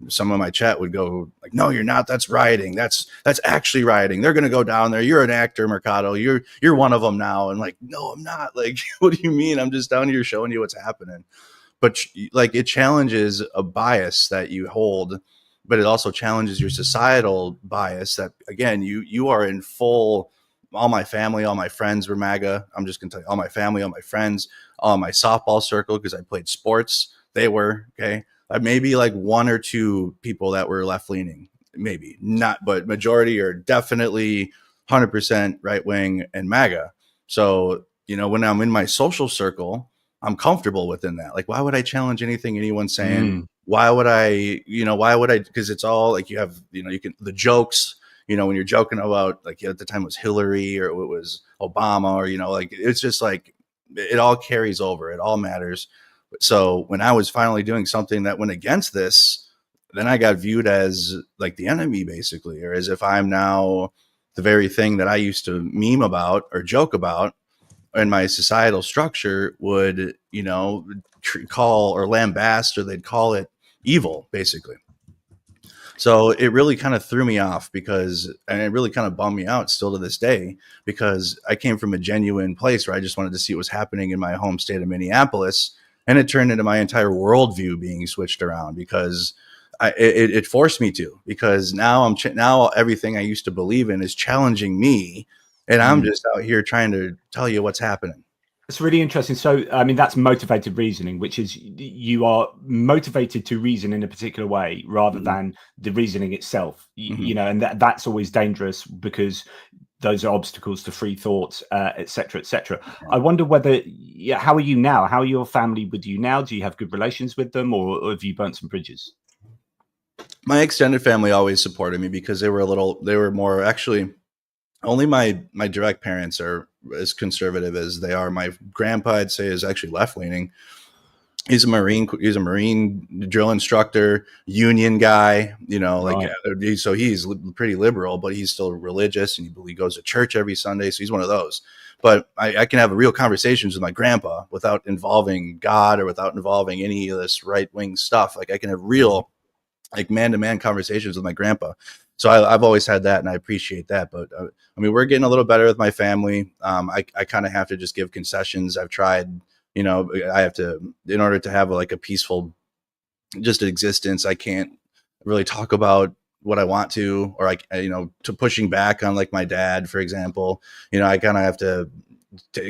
some of my chat would go like, no, you're not. That's rioting. That's actually rioting. They're going to go down there. You're an actor, Mercado. You're one of them now. And like, no, I'm not. Like, what do you mean? I'm just down here showing you what's happening. But like, it challenges a bias that you hold, but it also challenges your societal bias that, again, you are in full. All my family, all my friends were MAGA. I'm just going to tell you, all my family, all my friends, all my softball circle, because I played sports, they were, okay. Maybe like one or two people that were left leaning, maybe not, but majority are definitely 100% right wing and MAGA. So, when I'm in my social circle, I'm comfortable within that. Like, why would I challenge anything anyone's saying? Why would I, because it's all like, you have, the jokes, when you're joking about, like, at the time it was Hillary or it was Obama, or, like, it's just like, it all carries over. It all matters. So when I was finally doing something that went against this, then I got viewed as like the enemy, basically, or as if I'm now the very thing that I used to meme about or joke about. in my societal structure would, call or lambast, or they'd call it evil, basically. So it really kind of threw me off and it really kind of bummed me out still to this day, because I came from a genuine place where I just wanted to see what was happening in my home state of Minneapolis. And it turned into my entire worldview being switched around, because it forced me to, because now now everything I used to believe in is challenging me. And I'm just out here trying to tell you what's happening. It's really interesting. So, I mean, that's motivated reasoning, which is you are motivated to reason in a particular way rather than the reasoning itself, and that's always dangerous, because those are obstacles to free thought, et cetera, et cetera. I wonder how are you now? How are your family with you now? Do you have good relations with them, or have you burnt some bridges? My extended family always supported me, because they were more, actually, only my direct parents are as conservative as they are. My grandpa, I'd say, is actually left-leaning. He's a Marine drill instructor, union guy, right. So he's pretty liberal, but he's still religious, and he goes to church every Sunday. So he's one of those. But I can have real conversations with my grandpa without involving God or without involving any of this right-wing stuff. Like, I can have real, man-to-man conversations with my grandpa. So I've always had that, and I appreciate that. But I mean, we're getting a little better with my family. I kind of have to just give concessions. I've tried, I have to, in order to have a peaceful just existence, I can't really talk about what I want to, or to pushing back on my dad, for example. I kind of have to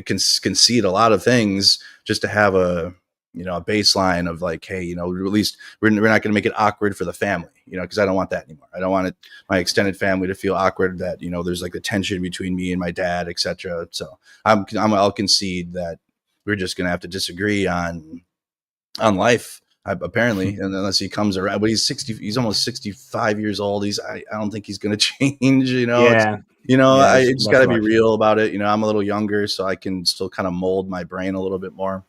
concede a lot of things just to have a baseline of hey, at least we're not going to make it awkward for the family, because I don't want that anymore. I don't want my extended family to feel awkward, that, there's the tension between me and my dad, etc. So I'll concede that we're just going to have to disagree on life, apparently, and unless he comes around. But he's almost 65 years old. I don't think he's going to change, Yeah. I just got to be real about it. I'm a little younger, so I can still kind of mold my brain a little bit more,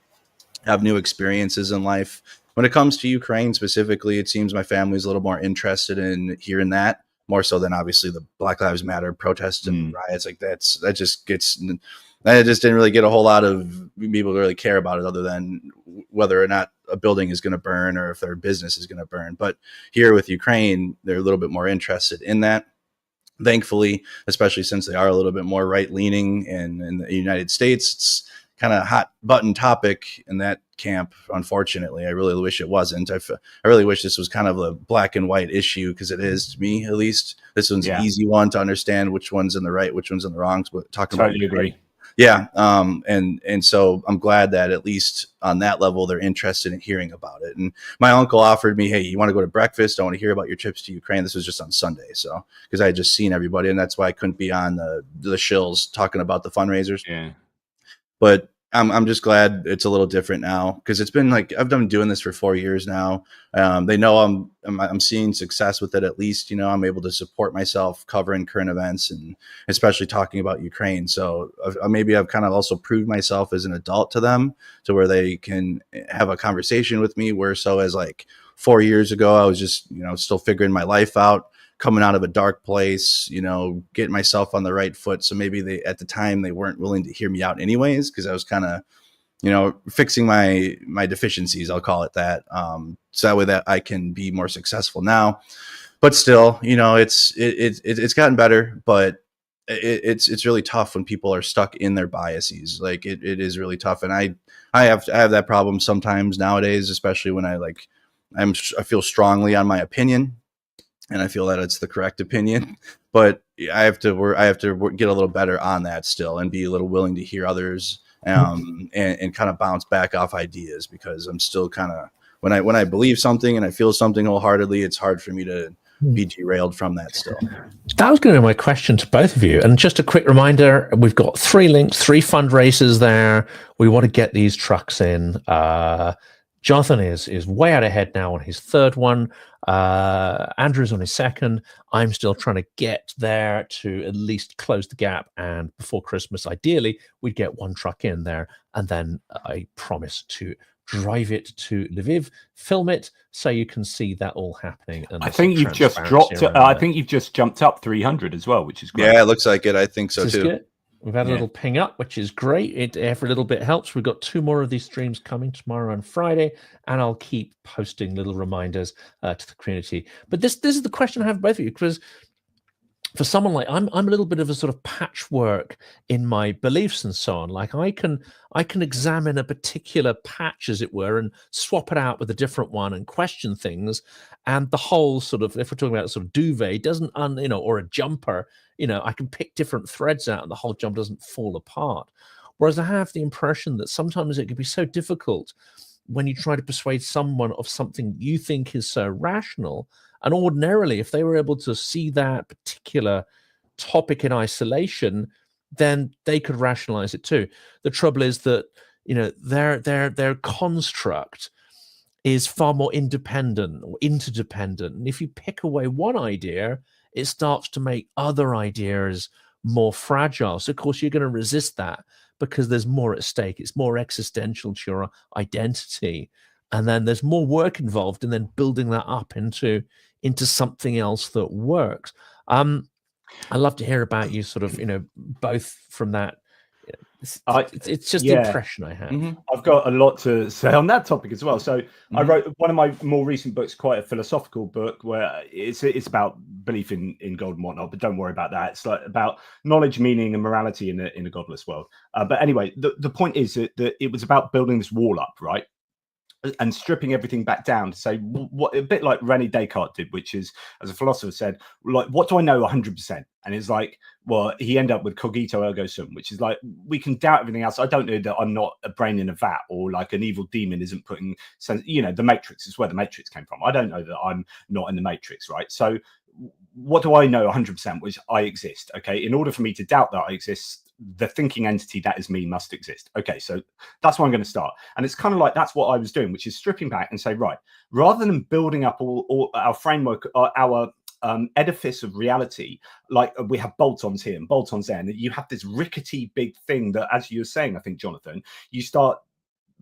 have new experiences in life. When it comes to Ukraine specifically, it seems my family's a little more interested in hearing that, more so than obviously the Black Lives Matter protests and riots. That just didn't really get a whole lot of people to really care about it, other than whether or not a building is going to burn or if their business is going to burn. But here with Ukraine, they're a little bit more interested in that. Thankfully, especially since they are a little bit more right-leaning, and in the United States, it's kind of hot button topic in that camp. Unfortunately, I really wish it wasn't. I really wish this was kind of a black and white issue, because it is, to me at least. This one's an easy one to understand which one's in the right, which one's in the wrong. But Totally agree. Yeah. And so I'm glad that at least on that level, they're interested in hearing about it. And my uncle offered me, hey, you want to go to breakfast? I want to hear about your trips to Ukraine. This was just on Sunday. So, because I had just seen everybody, and that's why I couldn't be on the shills talking about the fundraisers. Yeah. But I'm just glad it's a little different now, because it's been I've been doing this for 4 years now. They know I'm seeing success with it. At least, I'm able to support myself covering current events, and especially talking about Ukraine. So maybe I've kind of also proved myself as an adult to them, to where they can have a conversation with me. Where so as 4 years ago, I was just, still figuring my life out, coming out of a dark place, getting myself on the right foot. So maybe at the time they weren't willing to hear me out anyways, because I was kind of, fixing my deficiencies, I'll call it that. So that way that I can be more successful now. But still, it's gotten better, but it's really tough when people are stuck in their biases. It is really tough. And I have that problem sometimes nowadays, especially when I feel strongly on my opinion, and I feel that it's the correct opinion, but I have to get a little better on that still, and be a little willing to hear others, and kind of bounce back off ideas, because I'm still kind of, when I believe something and I feel something wholeheartedly, it's hard for me to be derailed from that still. That was going to be my question to both of you. And just a quick reminder, we've got 3 links, 3 fundraisers there. We want to get these trucks in. Jonathan is way out ahead now on his 3rd one. Andrew's on his 2nd. I'm still trying to get there to at least close the gap, and before Christmas, ideally, we'd get 1 truck in there, and then I promise to drive it to Lviv, film it, so you can see that all happening. And I think you've just jumped up 300 as well, which is great. Yeah, it looks like it. I think so too. Good? We've had a little ping up, which is great. Every little bit helps. We've got 2 more of these streams coming tomorrow and Friday, and I'll keep posting little reminders to the community. But this is the question I have for both of you, because for someone like I'm a little bit of a sort of patchwork in my beliefs and so on. Like I can examine a particular patch, as it were, and swap it out with a different one and question things. And the whole sort of, if we're talking about sort of duvet, doesn't or a jumper, I can pick different threads out and the whole jumper doesn't fall apart. Whereas I have the impression that sometimes it can be so difficult when you try to persuade someone of something you think is so rational. And ordinarily, if they were able to see that particular topic in isolation, then they could rationalize it too. The trouble is that their construct is far more independent or interdependent. And if you pick away one idea, it starts to make other ideas more fragile. So of course you're going to resist that because there's more at stake. It's more existential to your identity. And then there's more work involved in then building that up into something else that works. I'd love to hear about you sort of, both from that. It's just the impression I have. Mm-hmm. I've got a lot to say on that topic as well. So I wrote one of my more recent books, quite a philosophical book, where it's about belief in God and whatnot, but don't worry about that. It's like about knowledge, meaning, and morality in a godless world. But anyway, the point is that it was about building this wall up, right? And stripping everything back down to say what a bit like René Descartes did, which is, as a philosopher said, like, what do I know 100%? And it's like, well, he ended up with cogito ergo sum, which is like, we can doubt everything else. I don't know that I'm not a brain in a vat, or like an evil demon isn't putting sense, the Matrix is where the Matrix came from. I don't know that I'm not in the Matrix, right? So what do I know 100%? Which I exist. Okay, in order for me to doubt that I exist, the thinking entity that is me must exist. Okay, so that's where I'm going to start. And it's kind of like, that's what I was doing, which is stripping back and say, right, rather than building up all our framework, our edifice of reality, like we have bolt-ons here and bolt-ons there, and you have this rickety big thing that, as you were saying, I think, Jonathan, you start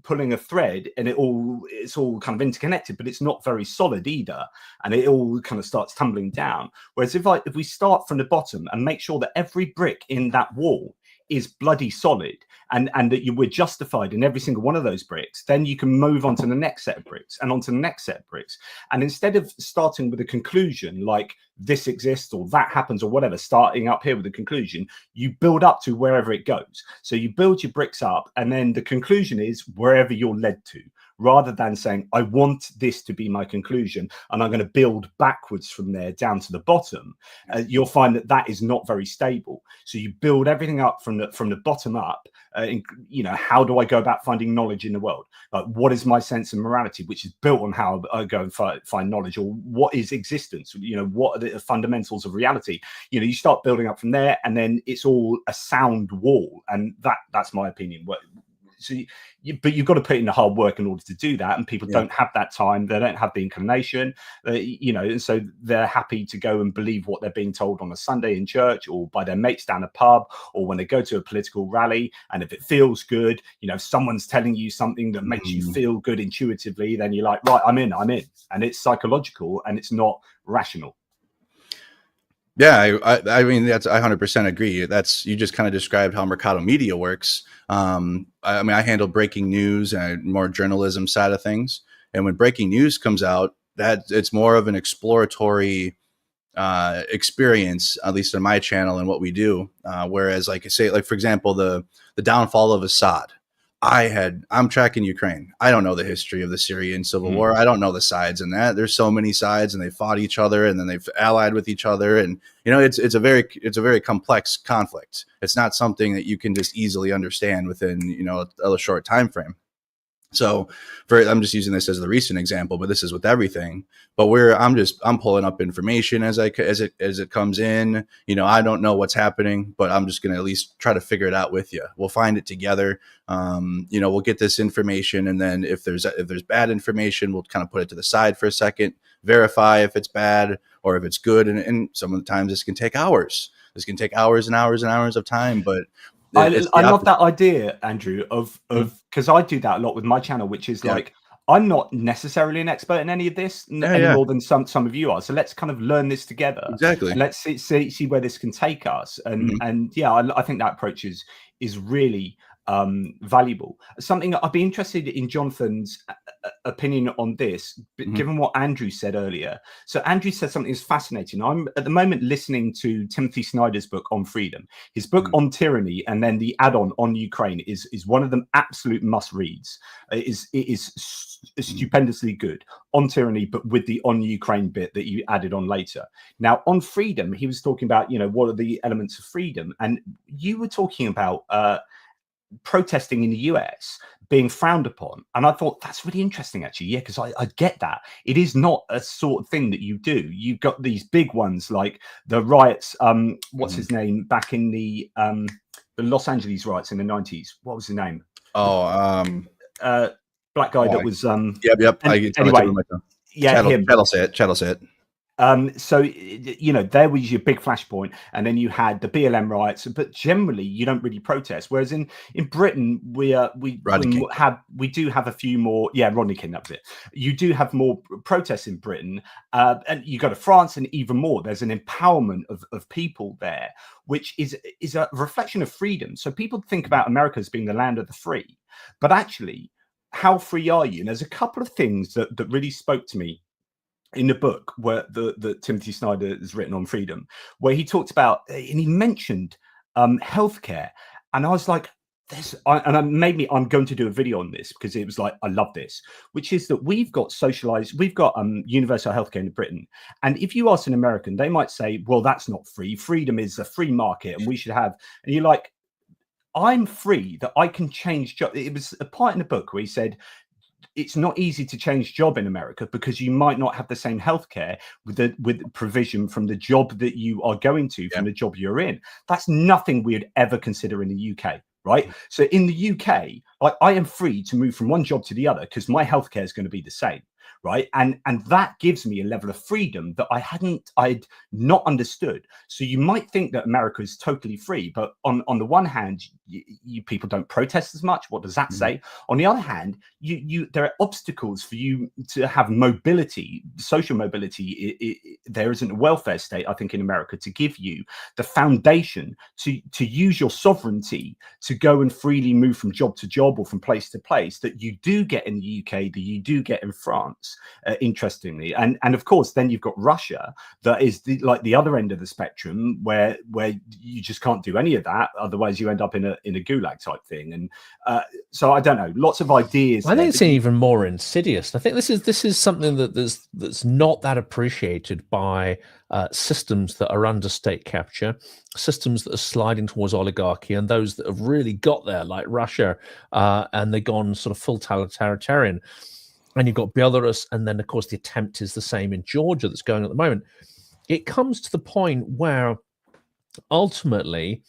pulling a thread and it's all kind of interconnected, but it's not very solid either, and it all kind of starts tumbling down. Whereas if we start from the bottom and make sure that every brick in that wall is bloody solid, and that we're justified in every single one of those bricks, then you can move on to the next set of bricks and onto the next set of bricks. And instead of starting with a conclusion like this exists or that happens or whatever, starting up here with a conclusion, you build up to wherever it goes. So you build your bricks up, and then the conclusion is wherever you're led to, rather than saying, I want this to be my conclusion and I'm going to build backwards from there down to the bottom. You'll find that is not very stable. So you build everything up from the bottom up. How do I go about finding knowledge in the world? Like, what is my sense of morality, which is built on how I go and find knowledge? Or what is existence? What are the fundamentals of reality? You start building up from there, and then it's all a sound wall. And that's my opinion. So but you've got to put in the hard work in order to do that, and people don't have that time. They don't have the inclination, and so they're happy to go and believe what they're being told on a Sunday in church, or by their mates down a pub, or when they go to a political rally. And if it feels good, if someone's telling you something that makes you feel good intuitively, then you're like, right, I'm in, and it's psychological and it's not rational. Yeah, I mean, I 100% agree. You just kind of described how Mercado Media works. I handle breaking news and more journalism side of things. And when breaking news comes out, that it's more of an exploratory experience, at least on my channel and what we do. Whereas, like I say, like for example, the downfall of Assad. I'm tracking Ukraine. I don't know the history of the Syrian civil war. I don't know the sides in that. There's so many sides, and they fought each other, and then they've allied with each other. And, it's a very complex conflict. It's not something that you can just easily understand within, a short time frame. So I'm just using this as the recent example, but this is with everything. But I'm pulling up information as it comes in. I don't know what's happening, but I'm just going to at least try to figure it out with you. We'll find it together. We'll get this information, and then if there's bad information, we'll kind of put it to the side for a second, verify if it's bad or if it's good. And some of the times this can take hours. This can take hours and hours and hours of time, but I love that idea, Andrew, of because I do that a lot with my channel, which is like, I'm not necessarily an expert in any of this any more than some of you are. So let's kind of learn this together. Exactly. And let's see where this can take us. And yeah, I think that approach is really valuable. Something I'd be interested in Jonathan's opinion on this, given what Andrew said earlier. So Andrew said something that's fascinating. I'm at the moment listening to Timothy Snyder's book on freedom. His book on tyranny, and then the add-on on Ukraine is one of them absolute must reads. It is stupendously good on tyranny, but with the on Ukraine bit that you added on later. Now on freedom, he was talking about, what are the elements of freedom, and you were talking about protesting in the US being frowned upon, and I thought that's really interesting actually. Yeah, because I get that it is not a sort of thing that you do. You've got these big ones like the riots, what's his name, back in the Los Angeles riots in the 90s. What was his name? Black guy that was yep. Anyway, yeah, him. Chattel say it. So there was your big flashpoint, and then you had the BLM riots, but generally you don't really protest. Whereas in Britain, we do have a few more. Yeah, Rodney King, that was it. You do have more protests in Britain, and you go to France, and even more. There's an empowerment of people there, which is a reflection of freedom. So people think about America as being the land of the free, but actually, how free are you? And there's a couple of things that really spoke to me in the book where the Timothy Snyder has written on freedom, where he talked about, and he mentioned healthcare, and I was like, I'm going to do a video on this because it was like, I love this, which is that we've got universal healthcare in Britain, and if you ask an American, they might say, well, that's not free. Freedom is a free market, and we should have. And you're like, I'm free that I can change job. It was a part in the book where he said, it's not easy to change job in America because you might not have the same healthcare with provision from the job that you are going to, from the job you're in. That's nothing we would ever consider in the UK, right? So in the UK, I am free to move from one job to the other because my healthcare is going to be the same, right? And that gives me a level of freedom that I'd not understood. So you might think that America is totally free, but on the one hand, you people don't protest as much. What does that say? On the other hand, there are obstacles for you to have mobility, social mobility. There isn't a welfare state, I think, in America to give you the foundation to use your sovereignty to go and freely move from job to job or from place to place that you do get in the UK, that you do get in France, interestingly. And of course, then you've got Russia, that is the other end of the spectrum, where you just can't do any of that. Otherwise, you end up in a gulag type thing. And so I don't know, lots of ideas. I think it's even more insidious. I think this is something that's not that appreciated by systems that are under state capture, systems that are sliding towards oligarchy, and those that have really got there, like Russia, and they've gone sort of full totalitarian. And you've got Belarus, and then of course the attempt is the same in Georgia that's going at the moment. It comes to the point where ultimately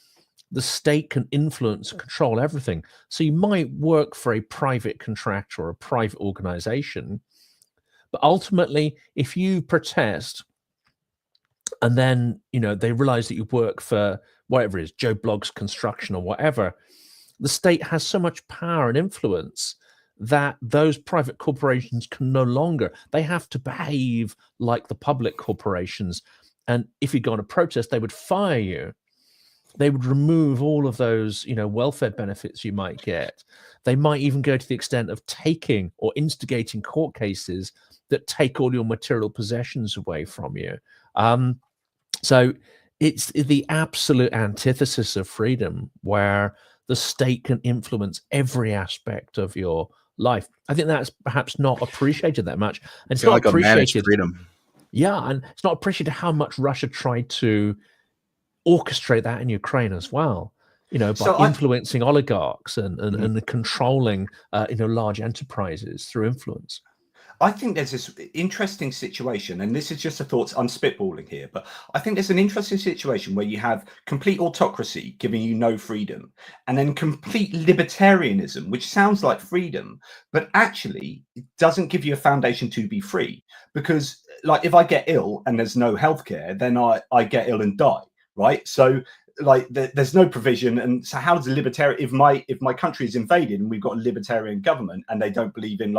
the state can influence and control everything. So you might work for a private contractor or a private organization, but ultimately, if you protest and then, they realize that you work for whatever it is, Joe Blogg's construction or whatever, the state has so much power and influence that those private corporations can no longer, they have to behave like the public corporations. And if you go on a protest, they would fire you. They would remove all of those, welfare benefits you might get. They might even go to the extent of taking or instigating court cases that take all your material possessions away from you. So it's the absolute antithesis of freedom, where the state can influence every aspect of your life. I think that's perhaps not appreciated that much. And it's not like appreciated. Freedom. Yeah, and it's not appreciated how much Russia tried to orchestrate that in Ukraine as well, by influencing oligarchs and controlling large enterprises through influence. I think there's this interesting situation, and this is just a thought, I'm spitballing here, but I think there's an interesting situation where you have complete autocracy giving you no freedom, and then complete libertarianism, which sounds like freedom, but actually it doesn't give you a foundation to be free. Because like if I get ill and there's no healthcare, then I get ill and die, right? So there's no provision. And so how does a libertarian, if my country is invaded and we've got a libertarian government and they don't believe in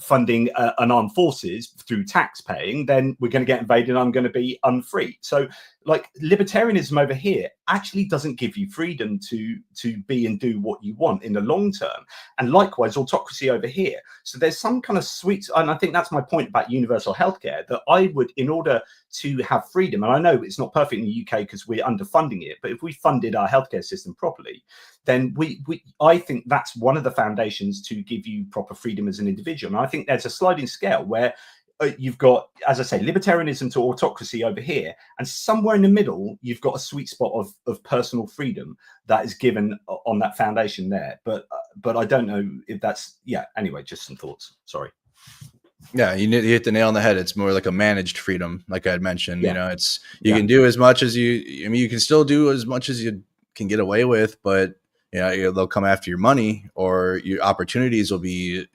funding an armed forces through tax paying, then we're going to get invaded and I'm going to be unfree. So like libertarianism over here actually doesn't give you freedom to be and do what you want in the long term. And likewise, autocracy over here. So there's some kind of sweet, and I think that's my point about universal healthcare, that I would, in order to have freedom, and I know it's not perfect in the UK because we're underfunding it, but if we funded our healthcare system properly, then I think that's one of the foundations to give you proper freedom as an individual. And I think there's a sliding scale where you've got, as I say, libertarianism to autocracy over here, and somewhere in the middle, you've got a sweet spot of personal freedom that is given on that foundation there. But I don't know if that's, anyway, just some thoughts. Sorry. Yeah, you hit the nail on the head. It's more like a managed freedom, like I had mentioned. You know, it's can do as much as you can still do as much as you can get away with, but they'll come after your money, or your opportunities will be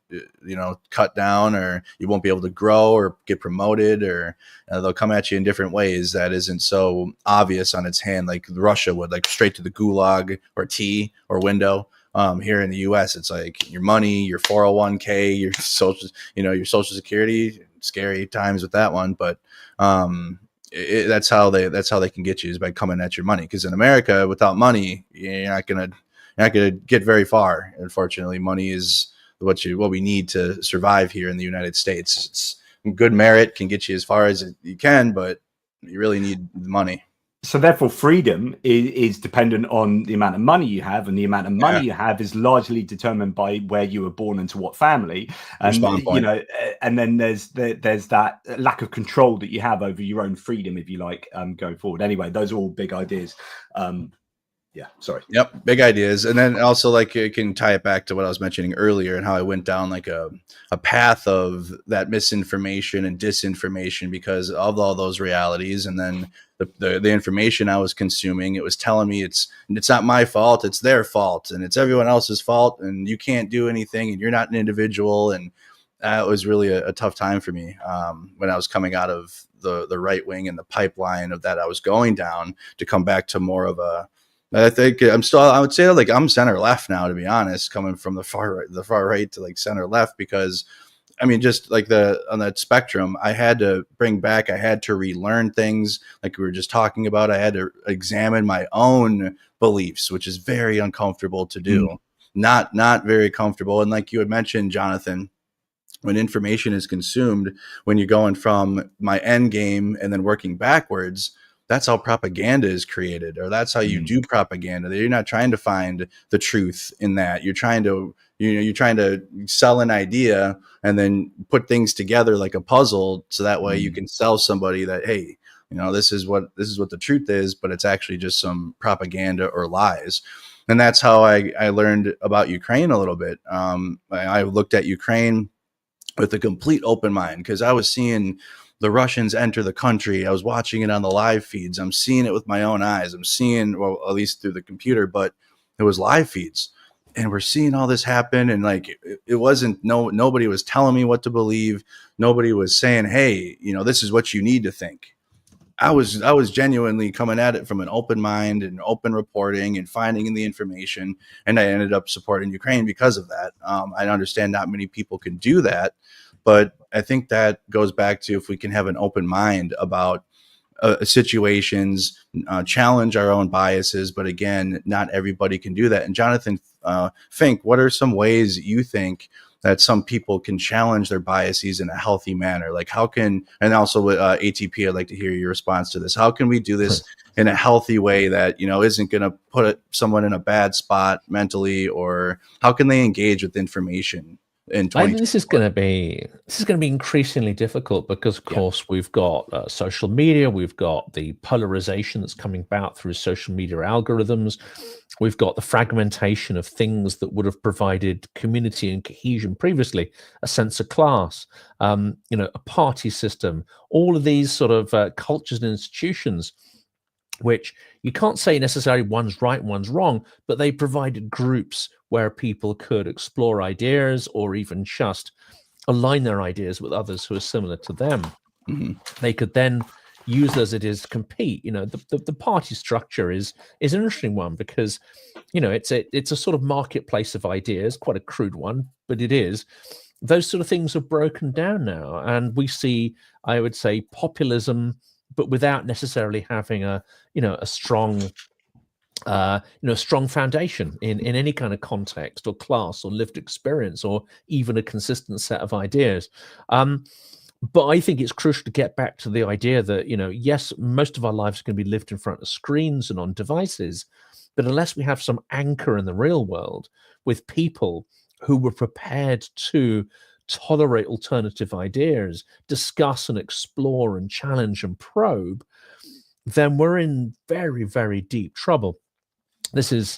cut down, or you won't be able to grow or get promoted, or they'll come at you in different ways that isn't so obvious on its hand, like Russia would, like straight to the gulag or T or window. Here in the US, it's like your money, your 401k, your social security. Scary times with that one, but that's how they can get you, is by coming at your money. Because in America, without money, you're not gonna get very far. Unfortunately, money is what we need to survive here in the United States. It's good merit can get you as far as you can, but you really need the money. So therefore, freedom is dependent on the amount of money you have, and the amount of money you have is largely determined by where you were born and to what family. And and then there's that lack of control that you have over your own freedom, if you like, going forward. Anyway, those are all big ideas. Sorry. Yep, big ideas. And then also, like, it can tie it back to what I was mentioning earlier, and how I went down like a path of that misinformation and disinformation because of all those realities. And then the information I was consuming, it was telling me it's not my fault, it's their fault, and it's everyone else's fault, and you can't do anything, and you're not an individual. And it was really a tough time for me when I was coming out of the right wing and the pipeline of that I was going down, to come back to more of I think I would say like I'm center left now, to be honest, coming from the far right to like center left, because I mean, just like on that spectrum, I had to relearn things like we were just talking about. I had to examine my own beliefs, which is very uncomfortable to do. Not very comfortable. And like you had mentioned, Jonathan, when information is consumed, when you're going from my end game and then working backwards, that's how propaganda is created, or that's how you do propaganda. You're not trying to find the truth in that. You're trying to, you're trying to sell an idea and then put things together like a puzzle, so that way you can sell somebody that, hey, this is what the truth is, but it's actually just some propaganda or lies. And that's how I learned about Ukraine a little bit. I looked at Ukraine with a complete open mind, because I was seeing the Russians enter the country. I was watching it on the live feeds. I'm seeing it with my own eyes. I'm seeing, well, at least through the computer, but it was live feeds. And we're seeing all this happen. And like, it wasn't, nobody was telling me what to believe. Nobody was saying, hey, this is what you need to think. I was genuinely coming at it from an open mind and open reporting and finding the information. And I ended up supporting Ukraine because of that. I understand not many people can do that, but I think that goes back to, if we can have an open mind about situations, challenge our own biases. But again, not everybody can do that. And Jonathan Fink, what are some ways you think that some people can challenge their biases in a healthy manner? Like how can, and also with ATP, I'd like to hear your response to this. How can we do this in a healthy way that, isn't going to put someone in a bad spot mentally, or how can they engage with information? This is going to be increasingly difficult because, of course, we've got social media, we've got the polarization that's coming about through social media algorithms, we've got the fragmentation of things that would have provided community and cohesion previously, a sense of class, a party system, all of these sort of cultures and institutions, which you can't say necessarily one's right, one's wrong, but they provided groups where people could explore ideas, or even just align their ideas with others who are similar to them. They could then use as it is to compete. The party structure is an interesting one, because it's a sort of marketplace of ideas, quite a crude one, but it is. those sort of things are broken down now, and we see, I would say, populism, but without necessarily having a strong strong foundation in any kind of context or class or lived experience or even a consistent set of ideas. But I think it's crucial to get back to the idea that, yes, most of our lives are going to be lived in front of screens and on devices, but unless we have some anchor in the real world with people who were prepared to tolerate alternative ideas, discuss and explore and challenge and probe, then we're in very, very deep trouble. This is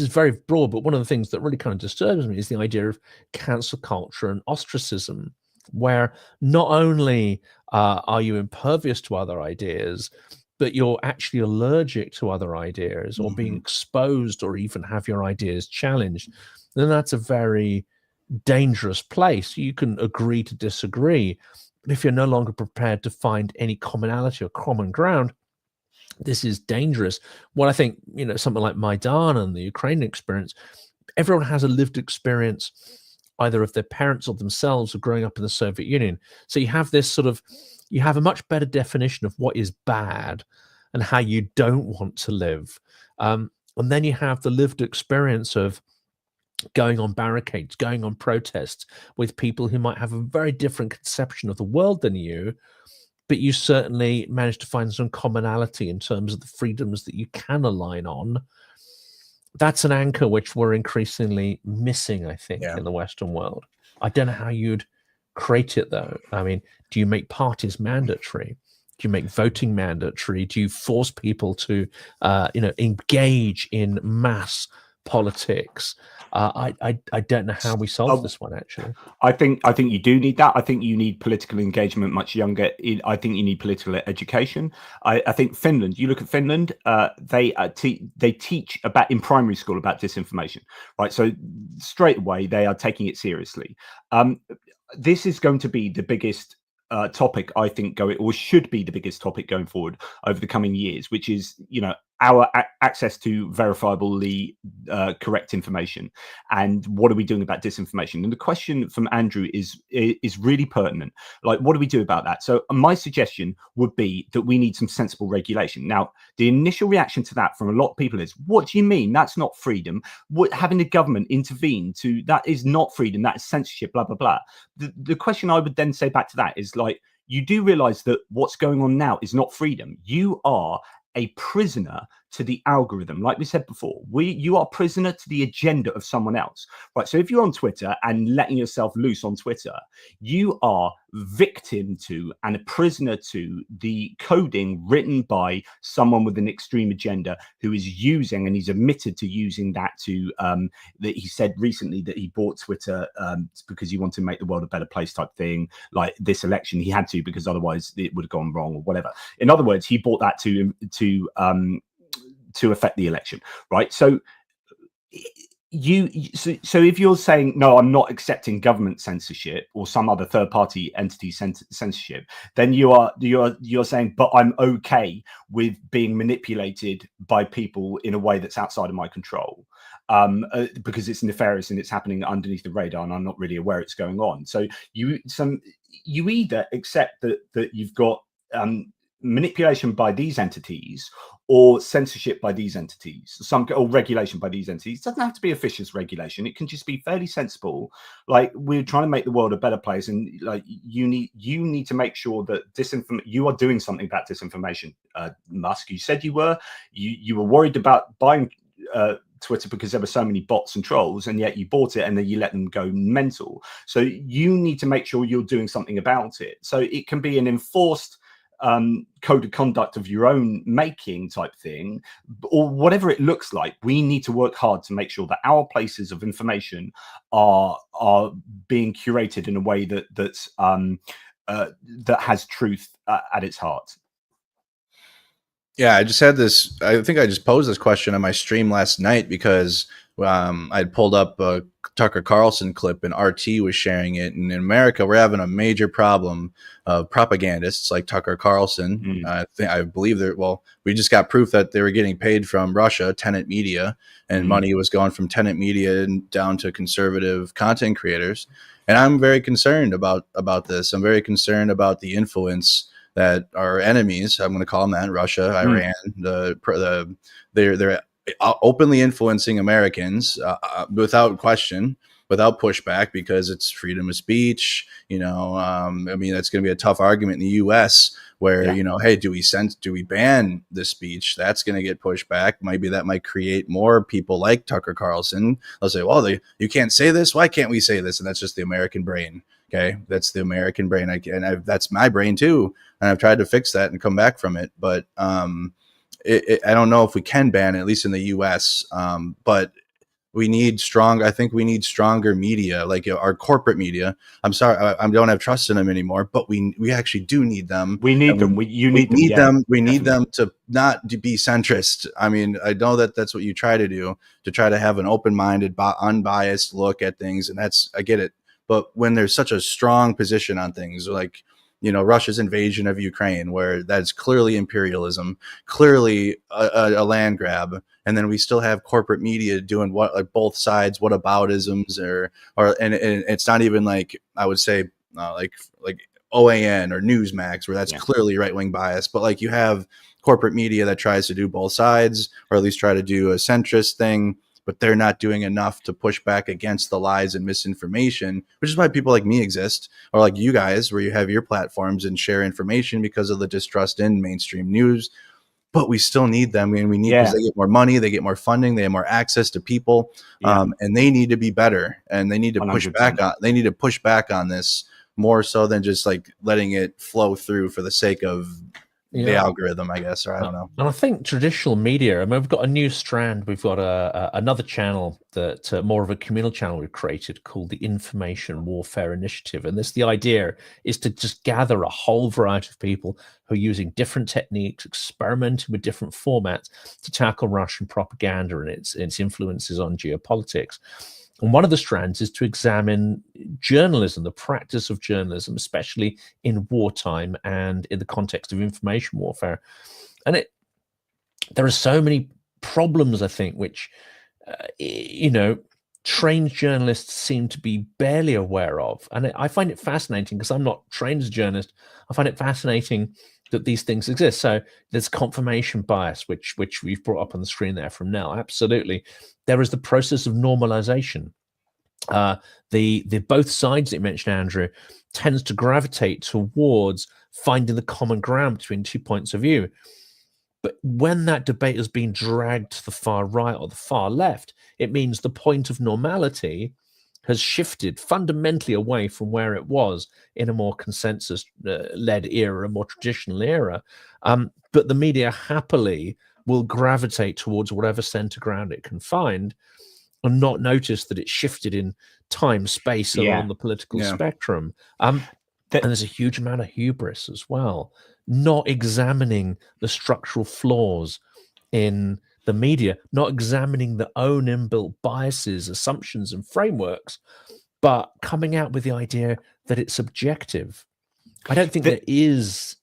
very broad, but one of the things that really kind of disturbs me is the idea of cancel culture and ostracism, where not only are you impervious to other ideas, but you're actually allergic to other ideas or being exposed or even have your ideas challenged. Then that's a very dangerous place. You can agree to disagree, but if you're no longer prepared to find any commonality or common ground, this is dangerous. What I think, something like Maidan and the Ukrainian experience, everyone has a lived experience either of their parents or themselves or growing up in the Soviet Union. So you have this you have a much better definition of what is bad and how you don't want to live. And then you have the lived experience of going on barricades, going on protests with people who might have a very different conception of the world than you, but you certainly manage to find some commonality in terms of the freedoms that you can align on. That's an anchor which we're increasingly missing, I think, in the Western world. I don't know how you'd create it, though. I mean, do you make parties mandatory? Do you make voting mandatory? Do you force people to, engage in mass politics? I don't know how we solve this one, actually. I think you do need that. I think you need political engagement much younger. I think you need political education. I think Finland, you look at Finland, they teach about in primary school about disinformation, right? So straight away, they are taking it seriously. This is going to be the biggest topic, I think, should be the biggest topic going forward over the coming years, which is, our access to verifiably correct information, and what are we doing about disinformation? And the question from Andrew is really pertinent. Like, what do we do about that? So my suggestion would be that we need some sensible regulation. Now, the initial reaction to that from a lot of people is, what do you mean? That's not freedom. What, having the government intervene that is not freedom, that is censorship, blah, blah, blah. The question I would then say back to that is, like, you do realize that what's going on now is not freedom. You are a prisoner to the algorithm. Like we said before, you are prisoner to the agenda of someone else, right? So if you're on Twitter and letting yourself loose on Twitter, you are victim to and a prisoner to the coding written by someone with an extreme agenda who is using, and he's admitted to using that to, that he said recently that he bought Twitter because he wanted to make the world a better place type thing. Like this election, he had to, because otherwise it would have gone wrong or whatever. In other words, he bought that to affect the election, right? So so if you're saying, no, I'm not accepting government censorship or some other third-party entity censorship, then you're saying, but I'm okay with being manipulated by people in a way that's outside of my control, because it's nefarious and it's happening underneath the radar and I'm not really aware it's going on. So you either accept that you've got manipulation by these entities or censorship by these entities, or regulation by these entities. It doesn't have to be officious regulation. It can just be fairly sensible. Like, we're trying to make the world a better place, and like you need to make sure that you are doing something about disinformation. Musk, you said you were worried about buying Twitter because there were so many bots and trolls, and yet you bought it and then you let them go mental. So you need to make sure you're doing something about it. So it can be an enforced code of conduct of your own making type thing, or whatever it looks like. We need to work hard to make sure that our places of information are being curated in a way that has truth at its heart. Yeah, I just had this. I think I just posed this question on my stream last night because I'd pulled up a Tucker Carlson clip and RT was sharing it. And in America, we're having a major problem of propagandists like Tucker Carlson. I believe we just got proof that they were getting paid from Russia, Tenet Media, and money was going from Tenet Media down to conservative content creators. And I'm very concerned about this. I'm very concerned about the influence that our enemies, I'm going to call them that, Russia, Iran, they're openly influencing Americans without question, without pushback, because it's freedom of speech. I mean, that's going to be a tough argument in the U.S. where, hey, do we ban this speech? That's going to get pushed back. Maybe that might create more people like Tucker Carlson. They'll say, well, you can't say this. Why can't we say this? And that's just the American brain. Okay, that's the American brain. That's my brain too. And I've tried to fix that and come back from it. But I don't know if we can ban it, at least in the U.S. But I think we need stronger media, like our corporate media. I'm sorry, I don't have trust in them anymore, but we actually do need them. We need them. You need them. Them. We need them to not be centrist. I mean, I know that's what you try to do, to try to have an open-minded, unbiased look at things. And I get it. But when there's such a strong position on things like, Russia's invasion of Ukraine, where that's clearly imperialism, clearly a land grab, and then we still have corporate media doing what, like both sides, whataboutisms, and it's not even like, I would say like OAN or Newsmax, where that's clearly right-wing bias, but like you have corporate media that tries to do both sides, or at least try to do a centrist thing, but they're not doing enough to push back against the lies and misinformation, which is why people like me exist, or like you guys, where you have your platforms and share information because of the distrust in mainstream news. But we still need them, and we need, because they get more money, they get more funding, they have more access to people, and they need to be better, and they need to 100%. Push back on. They need to push back on this more so than just like letting it flow through for the sake of the algorithm, I guess, or I don't know. And I think traditional media, I mean, we've got a new strand. We've got another channel that more of a communal channel we've created called the Information Warfare Initiative. And the idea is to just gather a whole variety of people who are using different techniques, experimenting with different formats to tackle Russian propaganda and its influences on geopolitics. And one of the strands is to examine journalism, the practice of journalism, especially in wartime and in the context of information warfare. And there are so many problems, I think, which, trained journalists seem to be barely aware of. And I find it fascinating, because I'm not trained as a journalist. I find it fascinating that these things exist. So there's confirmation bias, which we've brought up on the screen there from Nell. Absolutely. There is the process of normalization. The both sides that you mentioned, Andrew, tends to gravitate towards finding the common ground between 2 points of view. But when that debate has been dragged to the far right or the far left, it means the point of normality has shifted fundamentally away from where it was in a more consensus-led era, a more traditional era. But the media happily will gravitate towards whatever center ground it can find, and not notice that it's shifted in time, space, along the political spectrum. And there's a huge amount of hubris as well, not examining the structural flaws in the media, not examining their own inbuilt biases, assumptions, and frameworks, but coming out with the idea that it's objective. I don't think there is,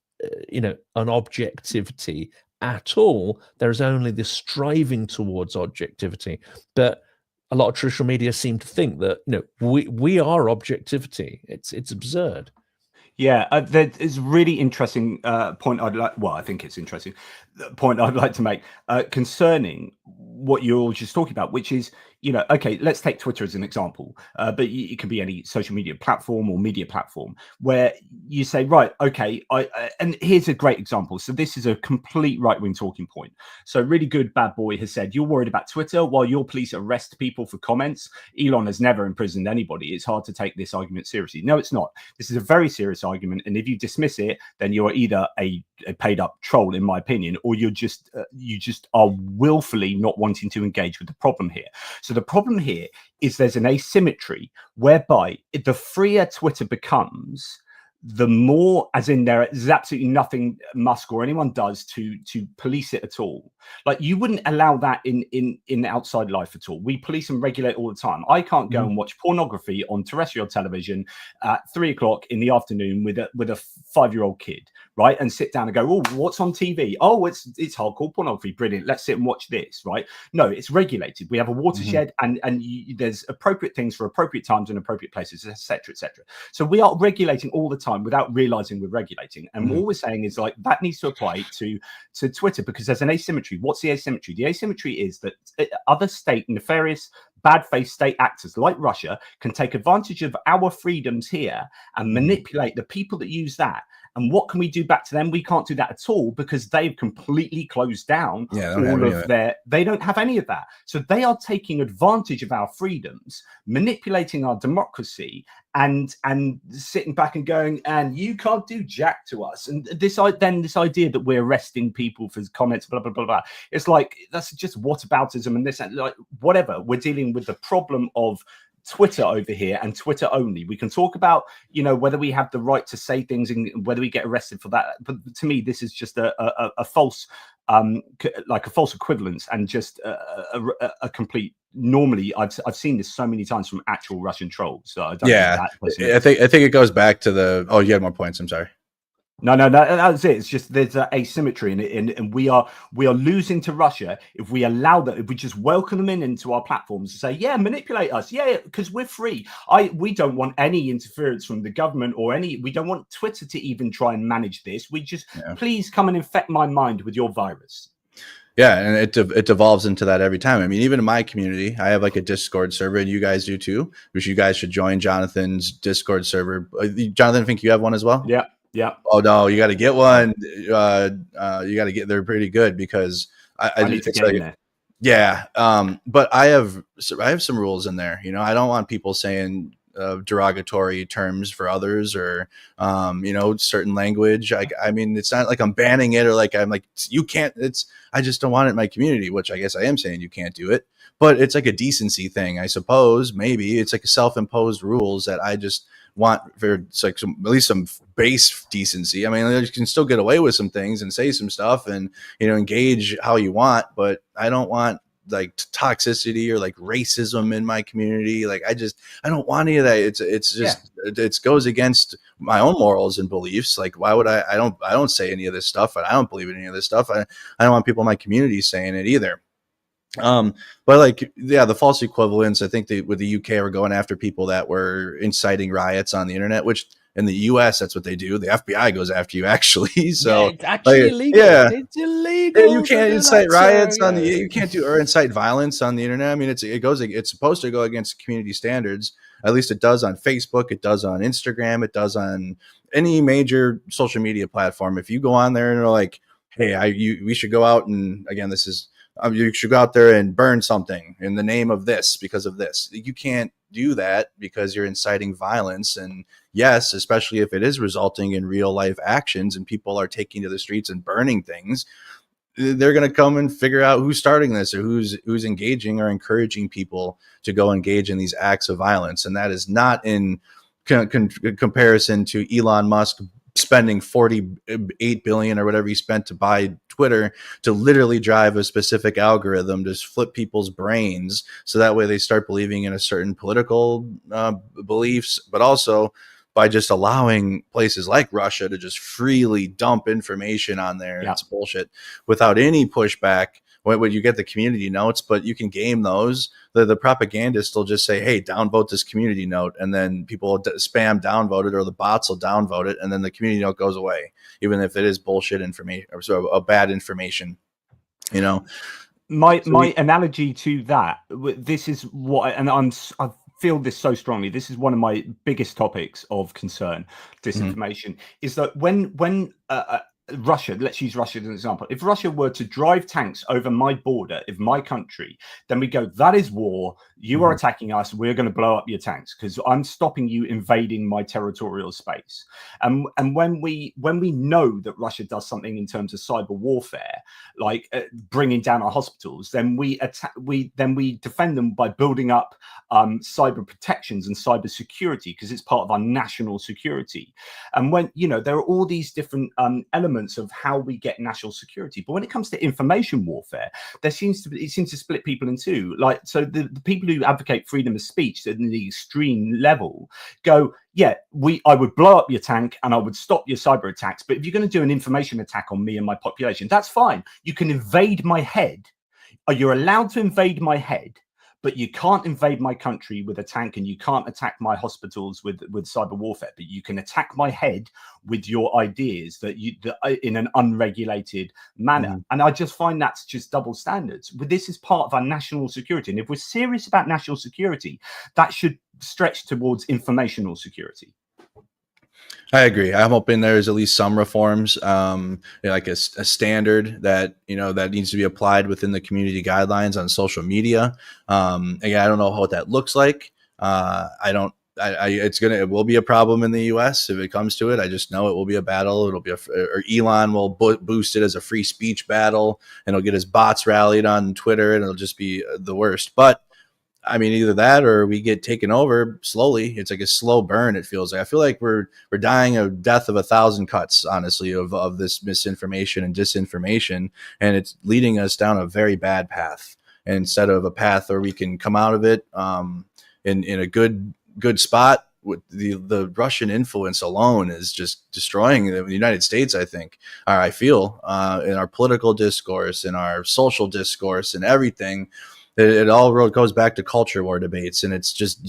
an objectivity at all. There's only this striving towards objectivity. But a lot of traditional media seem to think that, we are objectivity. It's absurd. Yeah, there's a really interesting point I think it's interesting point I'd like to make concerning what you're just talking about, which is, okay, let's take Twitter as an example, but it can be any social media platform or media platform where you say, right, okay, and here's a great example. So this is a complete right-wing talking point. So really good bad boy has said, you're worried about Twitter while your police arrest people for comments. Elon has never imprisoned anybody. It's hard to take this argument seriously. No, it's not. This is a very serious argument, and if you dismiss it, then you're either a paid up troll, in my opinion, or you just are willfully not wanting to engage with the problem here. So the problem here is there's an asymmetry whereby the freer Twitter becomes, the more, as in there is absolutely nothing Musk or anyone does to police it at all. Like, you wouldn't allow that in outside life at all. We police and regulate all the time. I can't go and watch pornography on terrestrial television at 3 o'clock in the afternoon with a 5-year-old kid, right? And sit down and go, oh, what's on TV? Oh, it's hardcore pornography. Brilliant. Let's sit and watch this, right? No, it's regulated. We have a watershed, and there's appropriate things for appropriate times and appropriate places, etc., etc. So we are regulating all the time without realizing we're regulating. And all we're saying is like that needs to apply to Twitter, because there's an asymmetry. What's the asymmetry? The asymmetry is that other state nefarious, bad-faced state actors like Russia can take advantage of our freedoms here and manipulate the people that use that. And what can we do back to them? We can't do that at all, because they've completely closed down all of their. They don't have any of that. So they are taking advantage of our freedoms, manipulating our democracy, and sitting back and going, and you can't do jack to us. And this idea that we're arresting people for comments, blah blah blah blah. It's like that's just whataboutism and this, and like whatever. We're dealing with the problem of Twitter over here, and Twitter only. We can talk about, whether we have the right to say things and whether we get arrested for that. But to me, this is just a false, like a false equivalence, and just a complete. Normally, I've seen this so many times from actual Russian trolls. So I don't I think it goes back to the. Oh, you had more points. I'm sorry. No, that's it. It's just there's an asymmetry in it, and we are losing to Russia if we allow that. If we just welcome them into our platforms and say, yeah, manipulate us, yeah, because we're free. We don't want any interference from the government or any. We don't want Twitter to even try and manage this. We just please come and infect my mind with your virus. Yeah, and it devolves into that every time. I mean, even in my community, I have like a Discord server, and you guys do too, which you guys should join Jonathan's Discord server. Jonathan, I think you have one as well? Yeah. Yeah. Oh no, you got to get one. You got to get. They're pretty good because I need to get in there. Yeah. But I have some rules in there. I don't want people saying derogatory terms for others or certain language. I mean, it's not like I'm banning it or like I'm like you can't. I just don't want it in my community, which I guess I am saying you can't do it. But it's like a decency thing, I suppose. Maybe it's like a self-imposed rules that I just want for like at least some base decency. I mean, you can still get away with some things and say some stuff and engage how you want, but I don't want like toxicity or like racism in my community. Like I don't want any of that. It's just it goes against my own morals and beliefs. Like why would I don't say any of this stuff, and I don't believe in any of this stuff. I don't want people in my community saying it either. But like, the false equivalence, I think with the UK are going after people that were inciting riots on the internet, which in the US, that's what they do. The FBI goes after you actually. So it's actually illegal. Yeah. It's illegal. You can't incite riots on you can't do or incite violence on the internet. I mean, it's supposed to go against community standards. At least it does on Facebook. It does on Instagram. It does on any major social media platform. If you go on there and are like, hey, we should go out and again, this is, you should go out there and burn something in the name of this because of this. You can't do that because you're inciting violence. And yes, especially if it is resulting in real life actions and people are taking to the streets and burning things, they're going to come and figure out who's starting this or who's engaging or encouraging people to go engage in these acts of violence. And that is not in comparison to Elon Musk spending $48 billion or whatever he spent to buy Twitter to literally drive a specific algorithm to flip people's brains so that way they start believing in a certain political beliefs, but also by just allowing places like Russia to just freely dump information on there. Yeah. It's bullshit without any pushback. When you get the community notes, but you can game those. The propagandists will just say, hey, downvote this community note. And then people will spam downvote it, or the bots will downvote it. And then the community note goes away, even if it is bullshit information or sort of bad information, My analogy to that, this is what, and I feel this so strongly. This is one of my biggest topics of concern, disinformation, is that when Russia, let's use Russia as an example. If Russia were to drive tanks over my border, of my country, then we go, that is war. You are attacking us. We're going to blow up your tanks because I'm stopping you invading my territorial space. And when we know that Russia does something in terms of cyber warfare, like bringing down our hospitals, then we defend them by building up cyber protections and cyber security because it's part of our national security. And when there are all these different elements elements of how we get national security. But when it comes to information warfare, it seems to split people in two. Like, so the people who advocate freedom of speech at the extreme level go, yeah, I would blow up your tank and I would stop your cyber attacks. But if you're going to do an information attack on me and my population, that's fine. You can invade my head. You're allowed to invade my head, but you can't invade my country with a tank, and you can't attack my hospitals with cyber warfare. But you can attack my head with your ideas that in an unregulated manner. And I just find that's just double standards. But this is part of our national security, and if we're serious about national security, that should stretch towards informational security. I agree. I'm hoping there's at least some reforms, like a standard that, that needs to be applied within the community guidelines on social media. Again, I don't know what that looks like. It will be a problem in the US if it comes to it. I just know it will be a battle. It'll be or Elon will boost it as a free speech battle, and he'll get his bots rallied on Twitter, and it'll just be the worst. But I mean, either that or we get taken over slowly. It's like a slow burn. It feels like. I feel like we're dying a death of 1,000 cuts, honestly, of this misinformation and disinformation, and it's leading us down a very bad path. And instead of a path where we can come out of it in a good spot, with the Russian influence alone is just destroying the United States. I think, or I feel, in our political discourse, in our social discourse, and everything. It all goes back to culture war debates, and it's just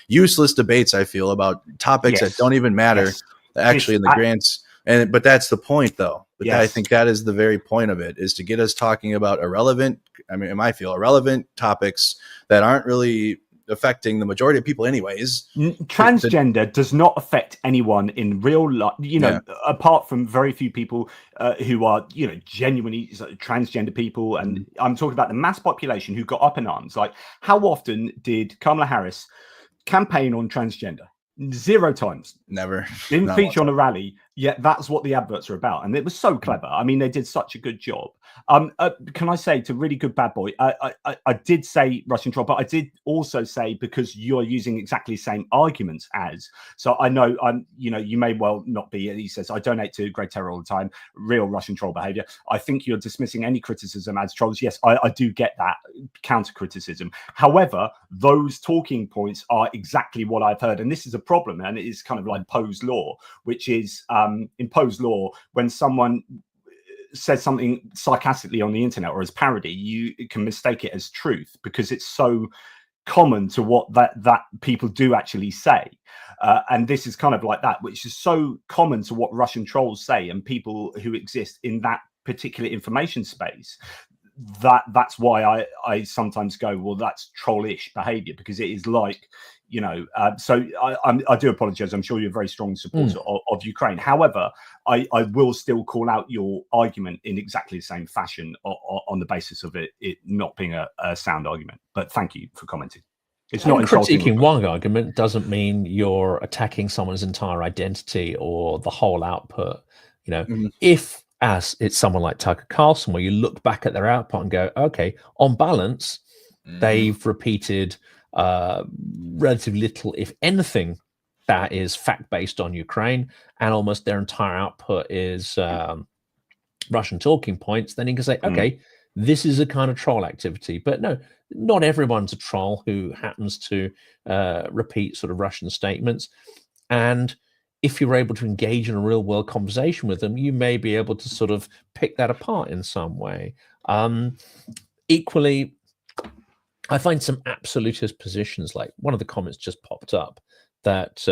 useless debates, I feel, about topics that don't even matter actually in the grants. But that's the point, though. But I think that is the very point of it, is to get us talking about irrelevant topics that aren't really affecting the majority of people anyways. Transgender does not affect anyone in real life, apart from very few people who are, genuinely transgender people. And I'm talking about the mass population who got up in arms. Like, how often did Kamala Harris campaign on transgender? 0 times. Never. Didn't feature on a rally, yet that's what the adverts are about. And it was so clever. I mean, they did such a good job. Can I say, to really good bad boy, I did say Russian troll, but I did also say, because you're using exactly the same arguments as, so I know you may well not be. He says, I donate to Great Terror all the time, real Russian troll behavior. I think you're dismissing any criticism as trolls. Yes, I do get that counter criticism. However, those talking points are exactly what I've heard. And this is a problem. And it is kind of like Poe's law, which is in Poe's law, when someone says something sarcastically on the internet or as parody, you can mistake it as truth because it's so common to what that people do actually say. And this is kind of like that, which is so common to what Russian trolls say and people who exist in that particular information space. That's why I sometimes go, well, that's trollish behavior, because it is like, so I do apologize. I'm sure you're a very strong supporter of Ukraine. However, I will still call out your argument in exactly the same fashion on the basis of it not being a sound argument. But thank you for commenting. It's not critiquing one argument doesn't mean you're attacking someone's entire identity or the whole output. If, as it's someone like Tucker Carlson, where you look back at their output and go, okay, on balance, they've repeated relatively little, if anything, that is fact-based on Ukraine, and almost their entire output is Russian talking points, then you can say, okay, this is a kind of troll activity. But no, not everyone's a troll who happens to repeat sort of Russian statements. And if you're able to engage in a real-world conversation with them, you may be able to sort of pick that apart in some way. Equally, I find some absolutist positions, like one of the comments just popped up that,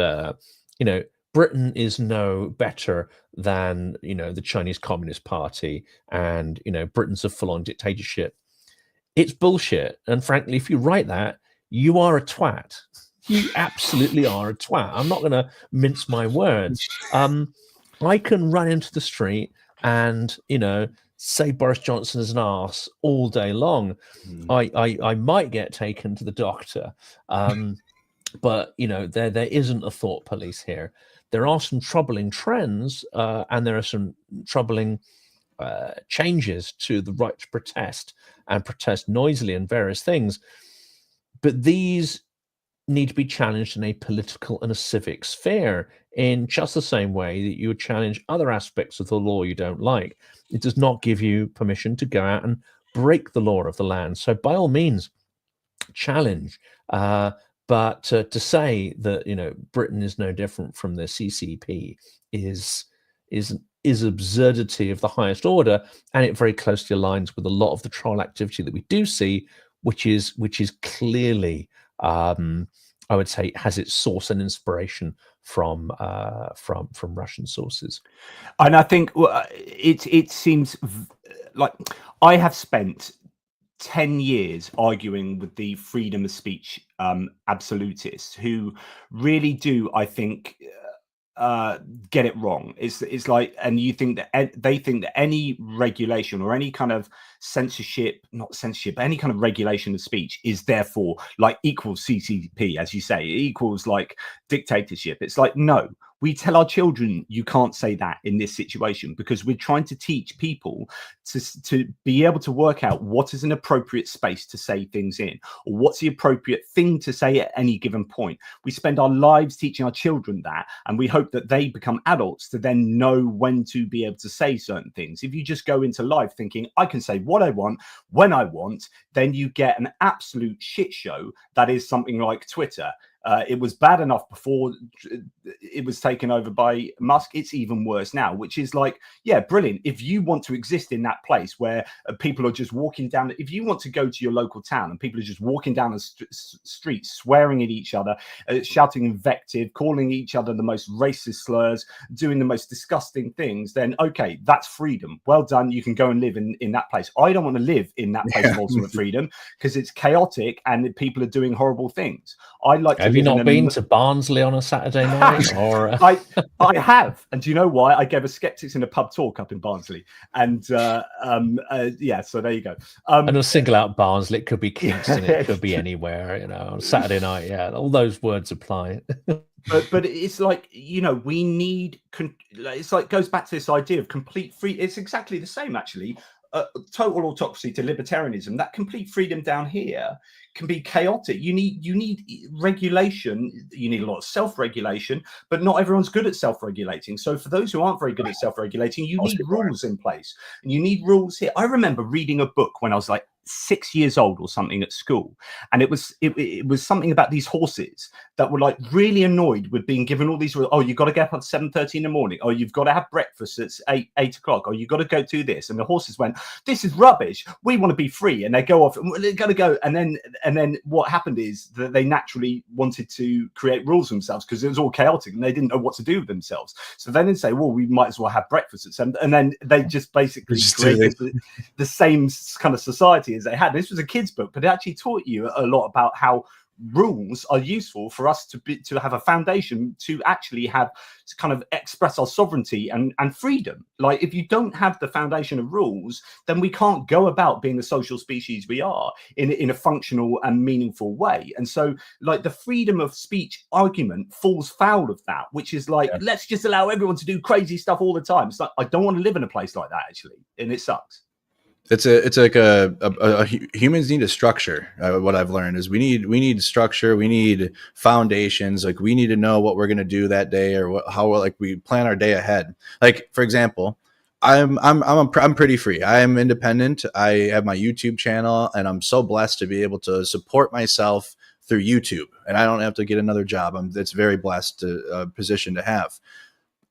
Britain is no better than, the Chinese Communist Party, and, Britain's a full-on dictatorship. It's bullshit. And frankly, if you write that, you are a twat. You absolutely are a twat. I'm not going to mince my words. I can run into the street and, say Boris Johnson is an arse all day long. I might get taken to the doctor. But, there isn't a thought police here. There are some troubling trends, and there are some troubling changes to the right to protest and protest noisily and various things. But these need to be challenged in a political and a civic sphere in just the same way that you would challenge other aspects of the law you don't like. It does not give you permission to go out and break the law of the land. So by all means, challenge. But to say that Britain is no different from the CCP is absurdity of the highest order, and it very closely aligns with a lot of the troll activity that we do see, which is clearly, I would say, has its source and inspiration from Russian sources. And I think it seems like I have spent 10 years arguing with the freedom of speech absolutists who really do, I think, get it wrong. It's like, and you think that they think that any regulation or any kind of not censorship, any kind of regulation of speech is therefore like equals CCP, as you say, it equals like dictatorship. It's like, no, we tell our children you can't say that in this situation, because we're trying to teach people to be able to work out what is an appropriate space to say things in, or what's the appropriate thing to say at any given point. We spend our lives teaching our children that, and we hope that they become adults to then know when to be able to say certain things. If you just go into life thinking I can say what I want when I want, then you get an absolute shit show that is something like Twitter. It was bad enough before it was taken over by Musk. It's even worse now, which is like, yeah, brilliant. If you want to exist in that place where people are just walking down, if you want to go to your local town and people are just walking down the street, swearing at each other, shouting invective, calling each other the most racist slurs, doing the most disgusting things, then okay, that's freedom. Well done. You can go and live in that place. I don't want to live in that place of ultimate freedom, because it's chaotic and people are doing horrible things. I like to. Have you not been to Barnsley on a Saturday night? Or I have, and do you know why? I gave a Skeptics in a Pub talk up in Barnsley, and yeah, so there you go. And I'll single out Barnsley. It could be Kingston, it could be anywhere. On Saturday night, yeah, all those words apply. But it's like, we need. It's like goes back to this idea of complete free. It's exactly the same, actually. Total autocracy to libertarianism. That complete freedom down here can be chaotic. You need regulation. You need a lot of self-regulation, but not everyone's good at self-regulating. So for those who aren't very good at self-regulating, you need rules in place, and you need rules here. I remember reading a book when I was like 6 years old or something at school, and it was something about these horses that were like really annoyed with being given all these rules. Oh, you've got to get up at 7:30 in the morning. Oh, you've got to have breakfast at 8 o'clock. Oh, you've got to go do this. And the horses went, this is rubbish. We want to be free. And they go off and they're going to go. And then what happened is that they naturally wanted to create rules themselves, because it was all chaotic and they didn't know what to do with themselves. So then they'd say, well, we might as well have breakfast at 7. And then they just basically created the same kind of society as they had. This was a kid's book, but it actually taught you a lot about how rules are useful for us to have a foundation to actually have to kind of express our sovereignty and freedom. Like, if you don't have the foundation of rules, then we can't go about being the social species we are in a functional and meaningful way. And so, like, the freedom of speech argument falls foul of that, which is like, let's just allow everyone to do crazy stuff all the time. It's like, I don't want to live in a place like that, actually, and it sucks. It's like humans need a structure. What I've learned is we need structure. We need foundations. Like, we need to know what we're going to do that day, or how like we plan our day ahead. Like, for example, I'm pretty free. I'm independent. I have my YouTube channel, and I'm so blessed to be able to support myself through YouTube, and I don't have to get another job. It's very blessed position to have.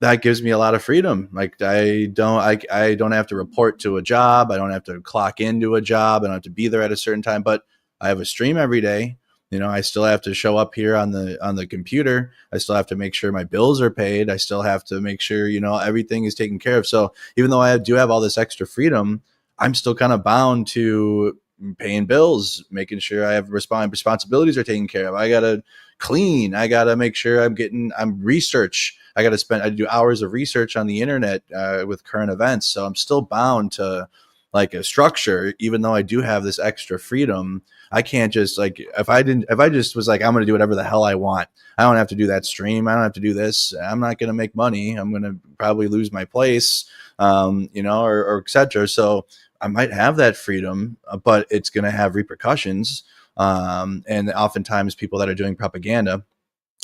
That gives me a lot of freedom. Like, I don't have to report to a job. I don't have to clock into a job. I don't have to be there at a certain time, but I have a stream every day. I still have to show up here on the computer. I still have to make sure my bills are paid. I still have to make sure, everything is taken care of. So even though I do have all this extra freedom, I'm still kind of bound to paying bills, making sure I have responsibilities are taken care of. I got to clean. I got to make sure I'm research. I do hours of research on the internet with current events. So I'm still bound to like a structure, even though I do have this extra freedom. I can't just like, if I just was like, I'm going to do whatever the hell I want. I don't have to do that stream. I don't have to do this. I'm not going to make money. I'm going to probably lose my place, or et cetera. So I might have that freedom, but it's going to have repercussions. And oftentimes people that are doing propaganda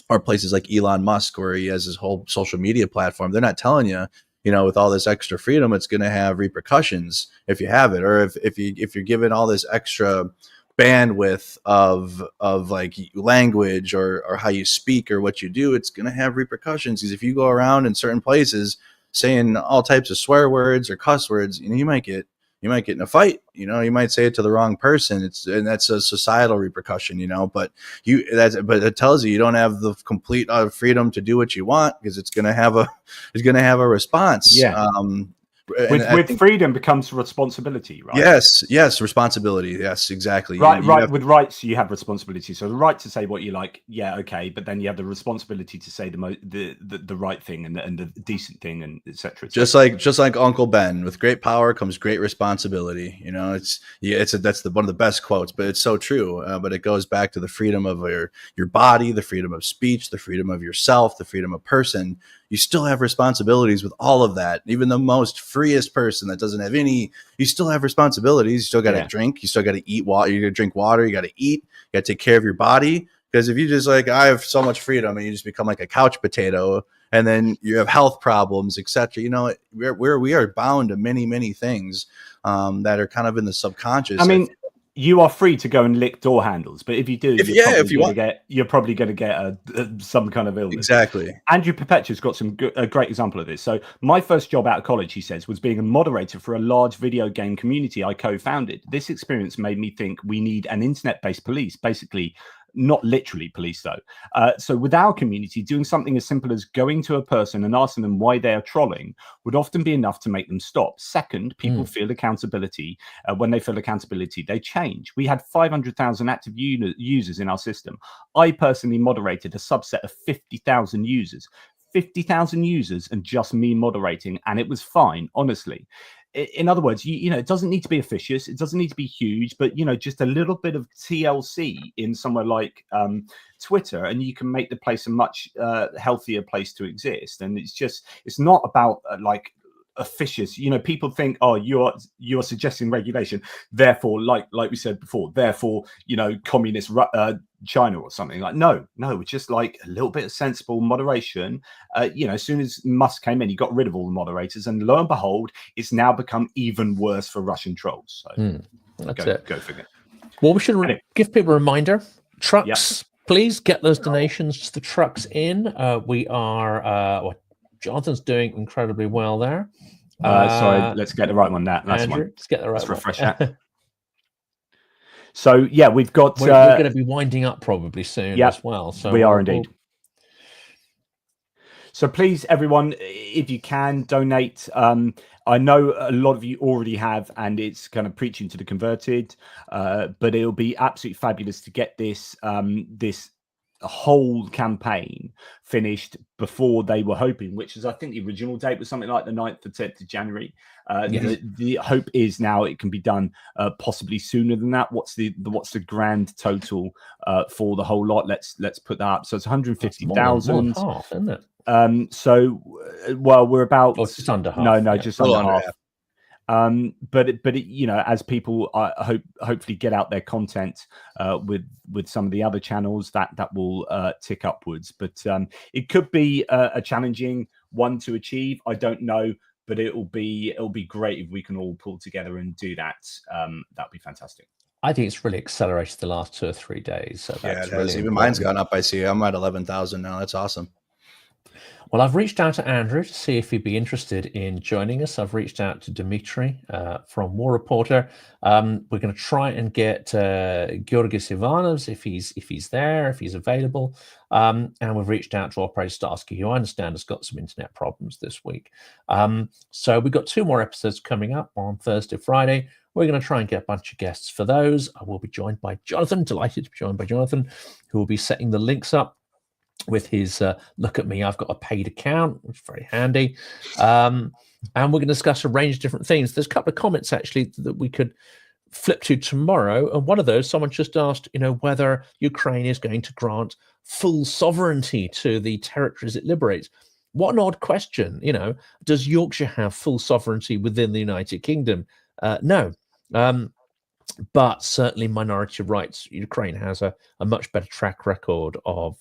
or places like Elon Musk, where he has his whole social media platform, they're not telling you, you know, with all this extra freedom, it's going to have repercussions if you have it, or if you're given all this extra bandwidth of like language or how you speak or what you do, it's going to have repercussions. Because if you go around in certain places saying all types of swear words or cuss words, you know, you might get in a fight, you know, you might say it to the wrong person. And that's a societal repercussion, you know, but it tells you don't have the complete freedom to do what you want, because it's going to have a response. Yeah. With freedom becomes responsibility, right? Yes, responsibility. Yes, exactly. Right. With rights, you have responsibility. So the right to say what you like, yeah, okay, but then you have the responsibility to say the right thing and the decent thing, and etc. Just like Uncle Ben, with great power comes great responsibility. You know, that's one of the best quotes, but it's so true. But it goes back to the freedom of your body, the freedom of speech, the freedom of yourself, the freedom of person. You still have responsibilities with all of that. Even the most freest person that doesn't have any, you still have responsibilities. You still got to drink. You still got to eat water. You got to drink water. You got to eat. You got to take care of your body. Because if you just like, I have so much freedom, and you just become like a couch potato, and then you have health problems, etc. You know, we are bound to many, many things that are kind of in the subconscious. I mean, you are free to go and lick door handles, but if you do, you're probably going to get some kind of illness. Exactly. Andrew Perpetua's got a great example of this. So my first job out of college, he says, was being a moderator for a large video game community I co-founded. This experience made me think we need an internet-based police, basically. Not literally police, though. So with our community, doing something as simple as going to a person and asking them why they are trolling would often be enough to make them stop. Second, people feel accountability. When they feel accountability, they change. We had 500,000 active users in our system. I personally moderated a subset of 50,000 users. 50,000 users and just me moderating, and it was fine, honestly. In other words, you know, it doesn't need to be officious. It doesn't need to be huge, but, you know, just a little bit of TLC in somewhere like Twitter, and you can make the place a much healthier place to exist. And it's not about like officious. You know, people think, oh, you're suggesting regulation, therefore, like we said before, therefore, you know, communist China or something. Like no, it's just like a little bit of sensible moderation. You know, as soon as Musk came in, he got rid of all the moderators, and lo and behold, it's now become even worse for Russian trolls. So go figure. Well, we should give people a reminder. Trucks, please get those donations to the trucks in. We are Jonathan's doing incredibly well there. Sorry, let's get the right one. That's Andrew, one. let's get the right let's one. Refresh that. So yeah, we've got. We're going to be winding up probably soon as well. So we are indeed. So please, everyone, if you can donate. I know a lot of you already have, and it's kind of preaching to the converted. But it'll be absolutely fabulous to get this whole campaign finished before they were hoping, which is, I think the original date was something like the 9th or 10th of January. The hope is now it can be done possibly sooner than that. What's the grand total for the whole lot? Let's put that up. So it's 150,000. Half, isn't it? So we're about just under half. No, just under half. But you know, as people hopefully get out their content with some of the other channels, that will tick upwards. But it could be a challenging one to achieve. I don't know, but it'll be great if we can all pull together and do that. That'd be fantastic. I think it's really accelerated the last 2 or 3 days. So that's really even mine's gone up. I see. I'm at 11,000 now. That's awesome. Well, I've reached out to Andrew to see if he'd be interested in joining us. I've reached out to Dimitri from War Reporter. We're going to try and get Georgis Ivanovs if he's there, if he's available. And we've reached out to Operator Starsky, who I understand has got some internet problems this week. So we've got 2 more episodes coming up on Thursday, Friday. We're going to try and get a bunch of guests for those. I will be joined by Jonathan, delighted to be joined by Jonathan, who will be setting the links up with his look at me, I've got a paid account, which is very handy. And we're going to discuss a range of different things. There's a couple of comments actually that we could flip to tomorrow. And one of those, someone just asked, you know, whether Ukraine is going to grant full sovereignty to the territories it liberates. What an odd question. You know, does Yorkshire have full sovereignty within the United Kingdom? No. But certainly minority rights. Ukraine has a much better track record of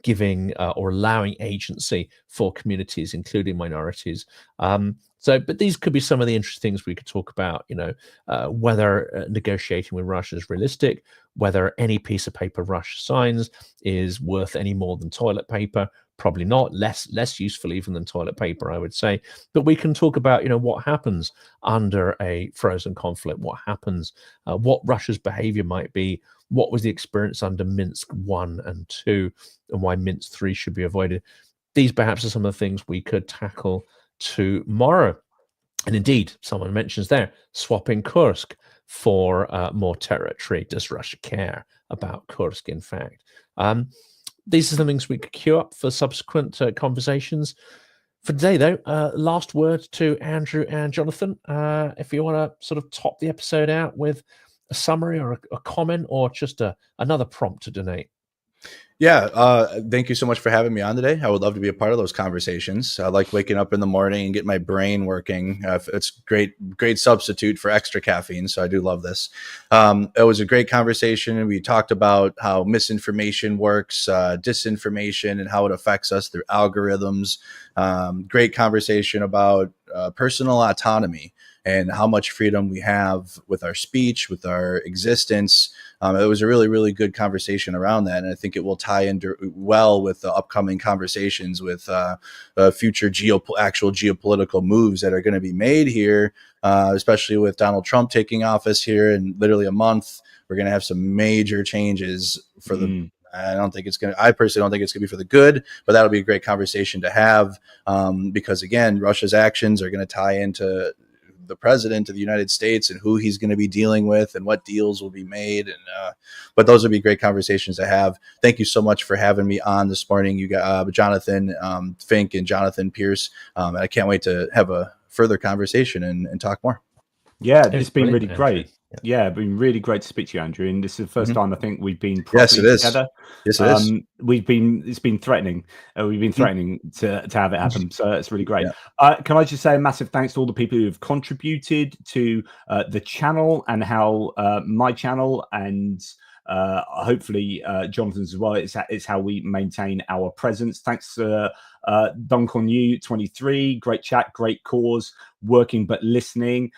giving or allowing agency for communities, including minorities. But these could be some of the interesting things we could talk about, whether negotiating with Russia is realistic, whether any piece of paper Russia signs is worth any more than toilet paper. Probably not, less useful even than toilet paper, I would say. But we can talk about, what happens under a frozen conflict, what happens, what Russia's behavior might be, what was the experience under Minsk 1 and 2, and why Minsk 3 should be avoided. These perhaps are some of the things we could tackle tomorrow. And indeed, someone mentions there, swapping Kursk for more territory. Does Russia care about Kursk, in fact? These are some things we could queue up for subsequent conversations. For today, though, last word to Andrew and Jonathan. If you want to sort of top the episode out with a summary or a comment or just another prompt to donate. Yeah, thank you so much for having me on today. I would love to be a part of those conversations. I like waking up in the morning and get my brain working. It's great substitute for extra caffeine, so I do love this. It was a great conversation, and we talked about how misinformation works, disinformation, and how it affects us through algorithms. Great conversation about personal autonomy and how much freedom we have with our speech, with our existence. It was a really, really good conversation around that. And I think it will tie in well with the upcoming conversations with future actual geopolitical moves that are going to be made here, especially with Donald Trump taking office here in literally a month. We're going to have some major changes for the I personally don't think it's going to be for the good, but that'll be a great conversation to have because, again, Russia's actions are going to tie into the president of the United States and who he's going to be dealing with and what deals will be made. And but those would be great conversations to have. Thank you so much for having me on this morning. You got Jonathan Fink and Jonathan Pierce. And I can't wait to have a further conversation and talk more. Yeah, it's been really great. Yeah, it's been really great to speak to you, Andrew. And this is the first time I think we've been properly together. Yes, it is. It's been threatening. We've been threatening to have it happen. So it's really great. Can I just say a massive thanks to all the people who have contributed to the channel and how my channel and hopefully Jonathan's as well. It's how we maintain our presence. Thanks Dunk on You 23, great chat, great cause, working but listening.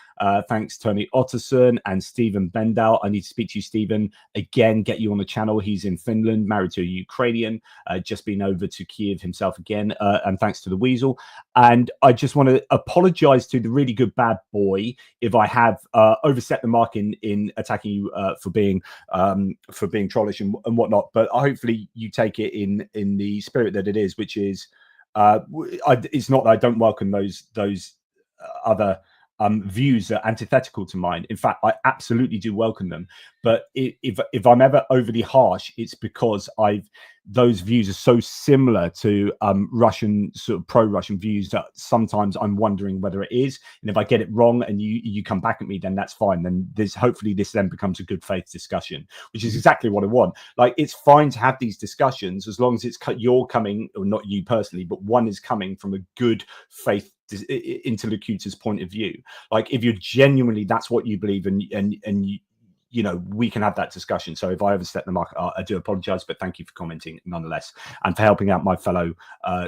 Thanks Tony Otterson and Stephen Bendal. I need to speak to you, Stephen, again, get you on the channel. He's in Finland, married to a Ukrainian, just been over to Kiev himself again. And thanks to the Weasel. And I just want to apologize to the really good bad boy if I have overstepped the mark in attacking you for being trollish and whatnot. But hopefully you take it in the spirit that it is, which is it's not that I don't welcome those other views that are antithetical to mine. In fact, I absolutely do welcome them. But if I'm ever overly harsh, it's because those views are so similar to Russian sort of pro-Russian views that sometimes I'm wondering whether it is. And if I get it wrong and you come back at me, then that's fine. Then hopefully this then becomes a good faith discussion, which is exactly what I want. Like, it's fine to have these discussions as long as you're coming, or not you personally, but one is coming from a good faith interlocutor's point of view. Like, if you're genuinely, that's what you believe, and we can have that discussion. So if I overstep the mark, I do apologize, but thank you for commenting nonetheless, and for helping out my fellow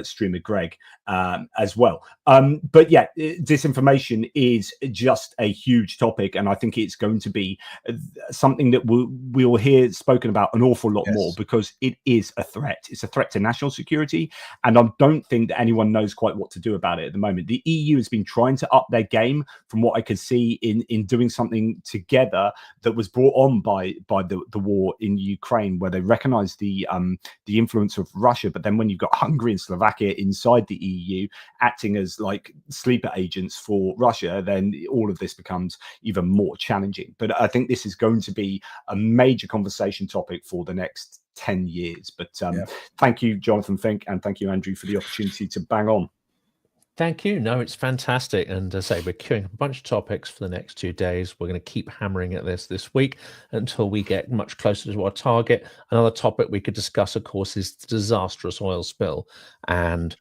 streamer Greg as well. But yeah, disinformation is just a huge topic, and I think it's going to be something that we'll hear spoken about an awful lot more, because it is a threat. It's a threat to national security, and I don't think that anyone knows quite what to do about it at the moment. The EU has been trying to up their game, from what I could see, in doing something together that was brought on by the war in Ukraine, where they recognized the influence of Russia. But then when you've got Hungary and Slovakia inside the EU acting as like sleeper agents for Russia, then all of this becomes even more challenging. But I think this is going to be a major conversation topic for the next 10 years. But thank you, Jonathan Fink, and thank you, Andrew, for the opportunity to bang on. Thank you. No, it's fantastic. And as I say, we're queuing up a bunch of topics for the next 2 days. We're going to keep hammering at this week until we get much closer to our target. Another topic we could discuss, of course, is the disastrous oil spill and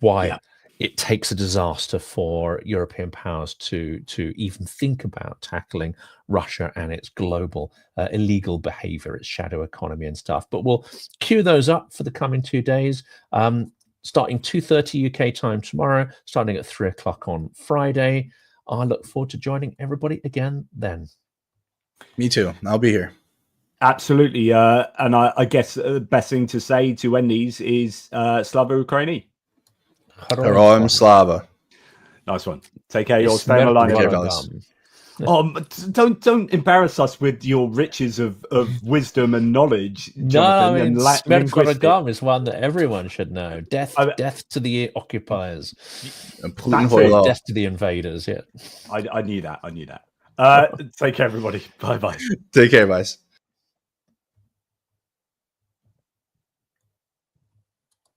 why it takes a disaster for European powers to even think about tackling Russia and its global illegal behavior, its shadow economy and stuff. But we'll queue those up for the coming 2 days. Starting 2:30 UK time tomorrow, starting at 3 o'clock on Friday. I look forward to joining everybody again then. Me too. I'll be here. Absolutely. And I guess the best thing to say to end these is Slava Ukraini. Heroim Slava. Nice one. Take care. You'll stay on the line. Take care, fellas. Don't embarrass us with your riches of wisdom and knowledge. No, I mean, linguistic. Smertvaragam is one that everyone should know. Death to the occupiers. Death to the invaders. Yeah, I knew that. Take care, everybody. Bye bye. Take care, guys.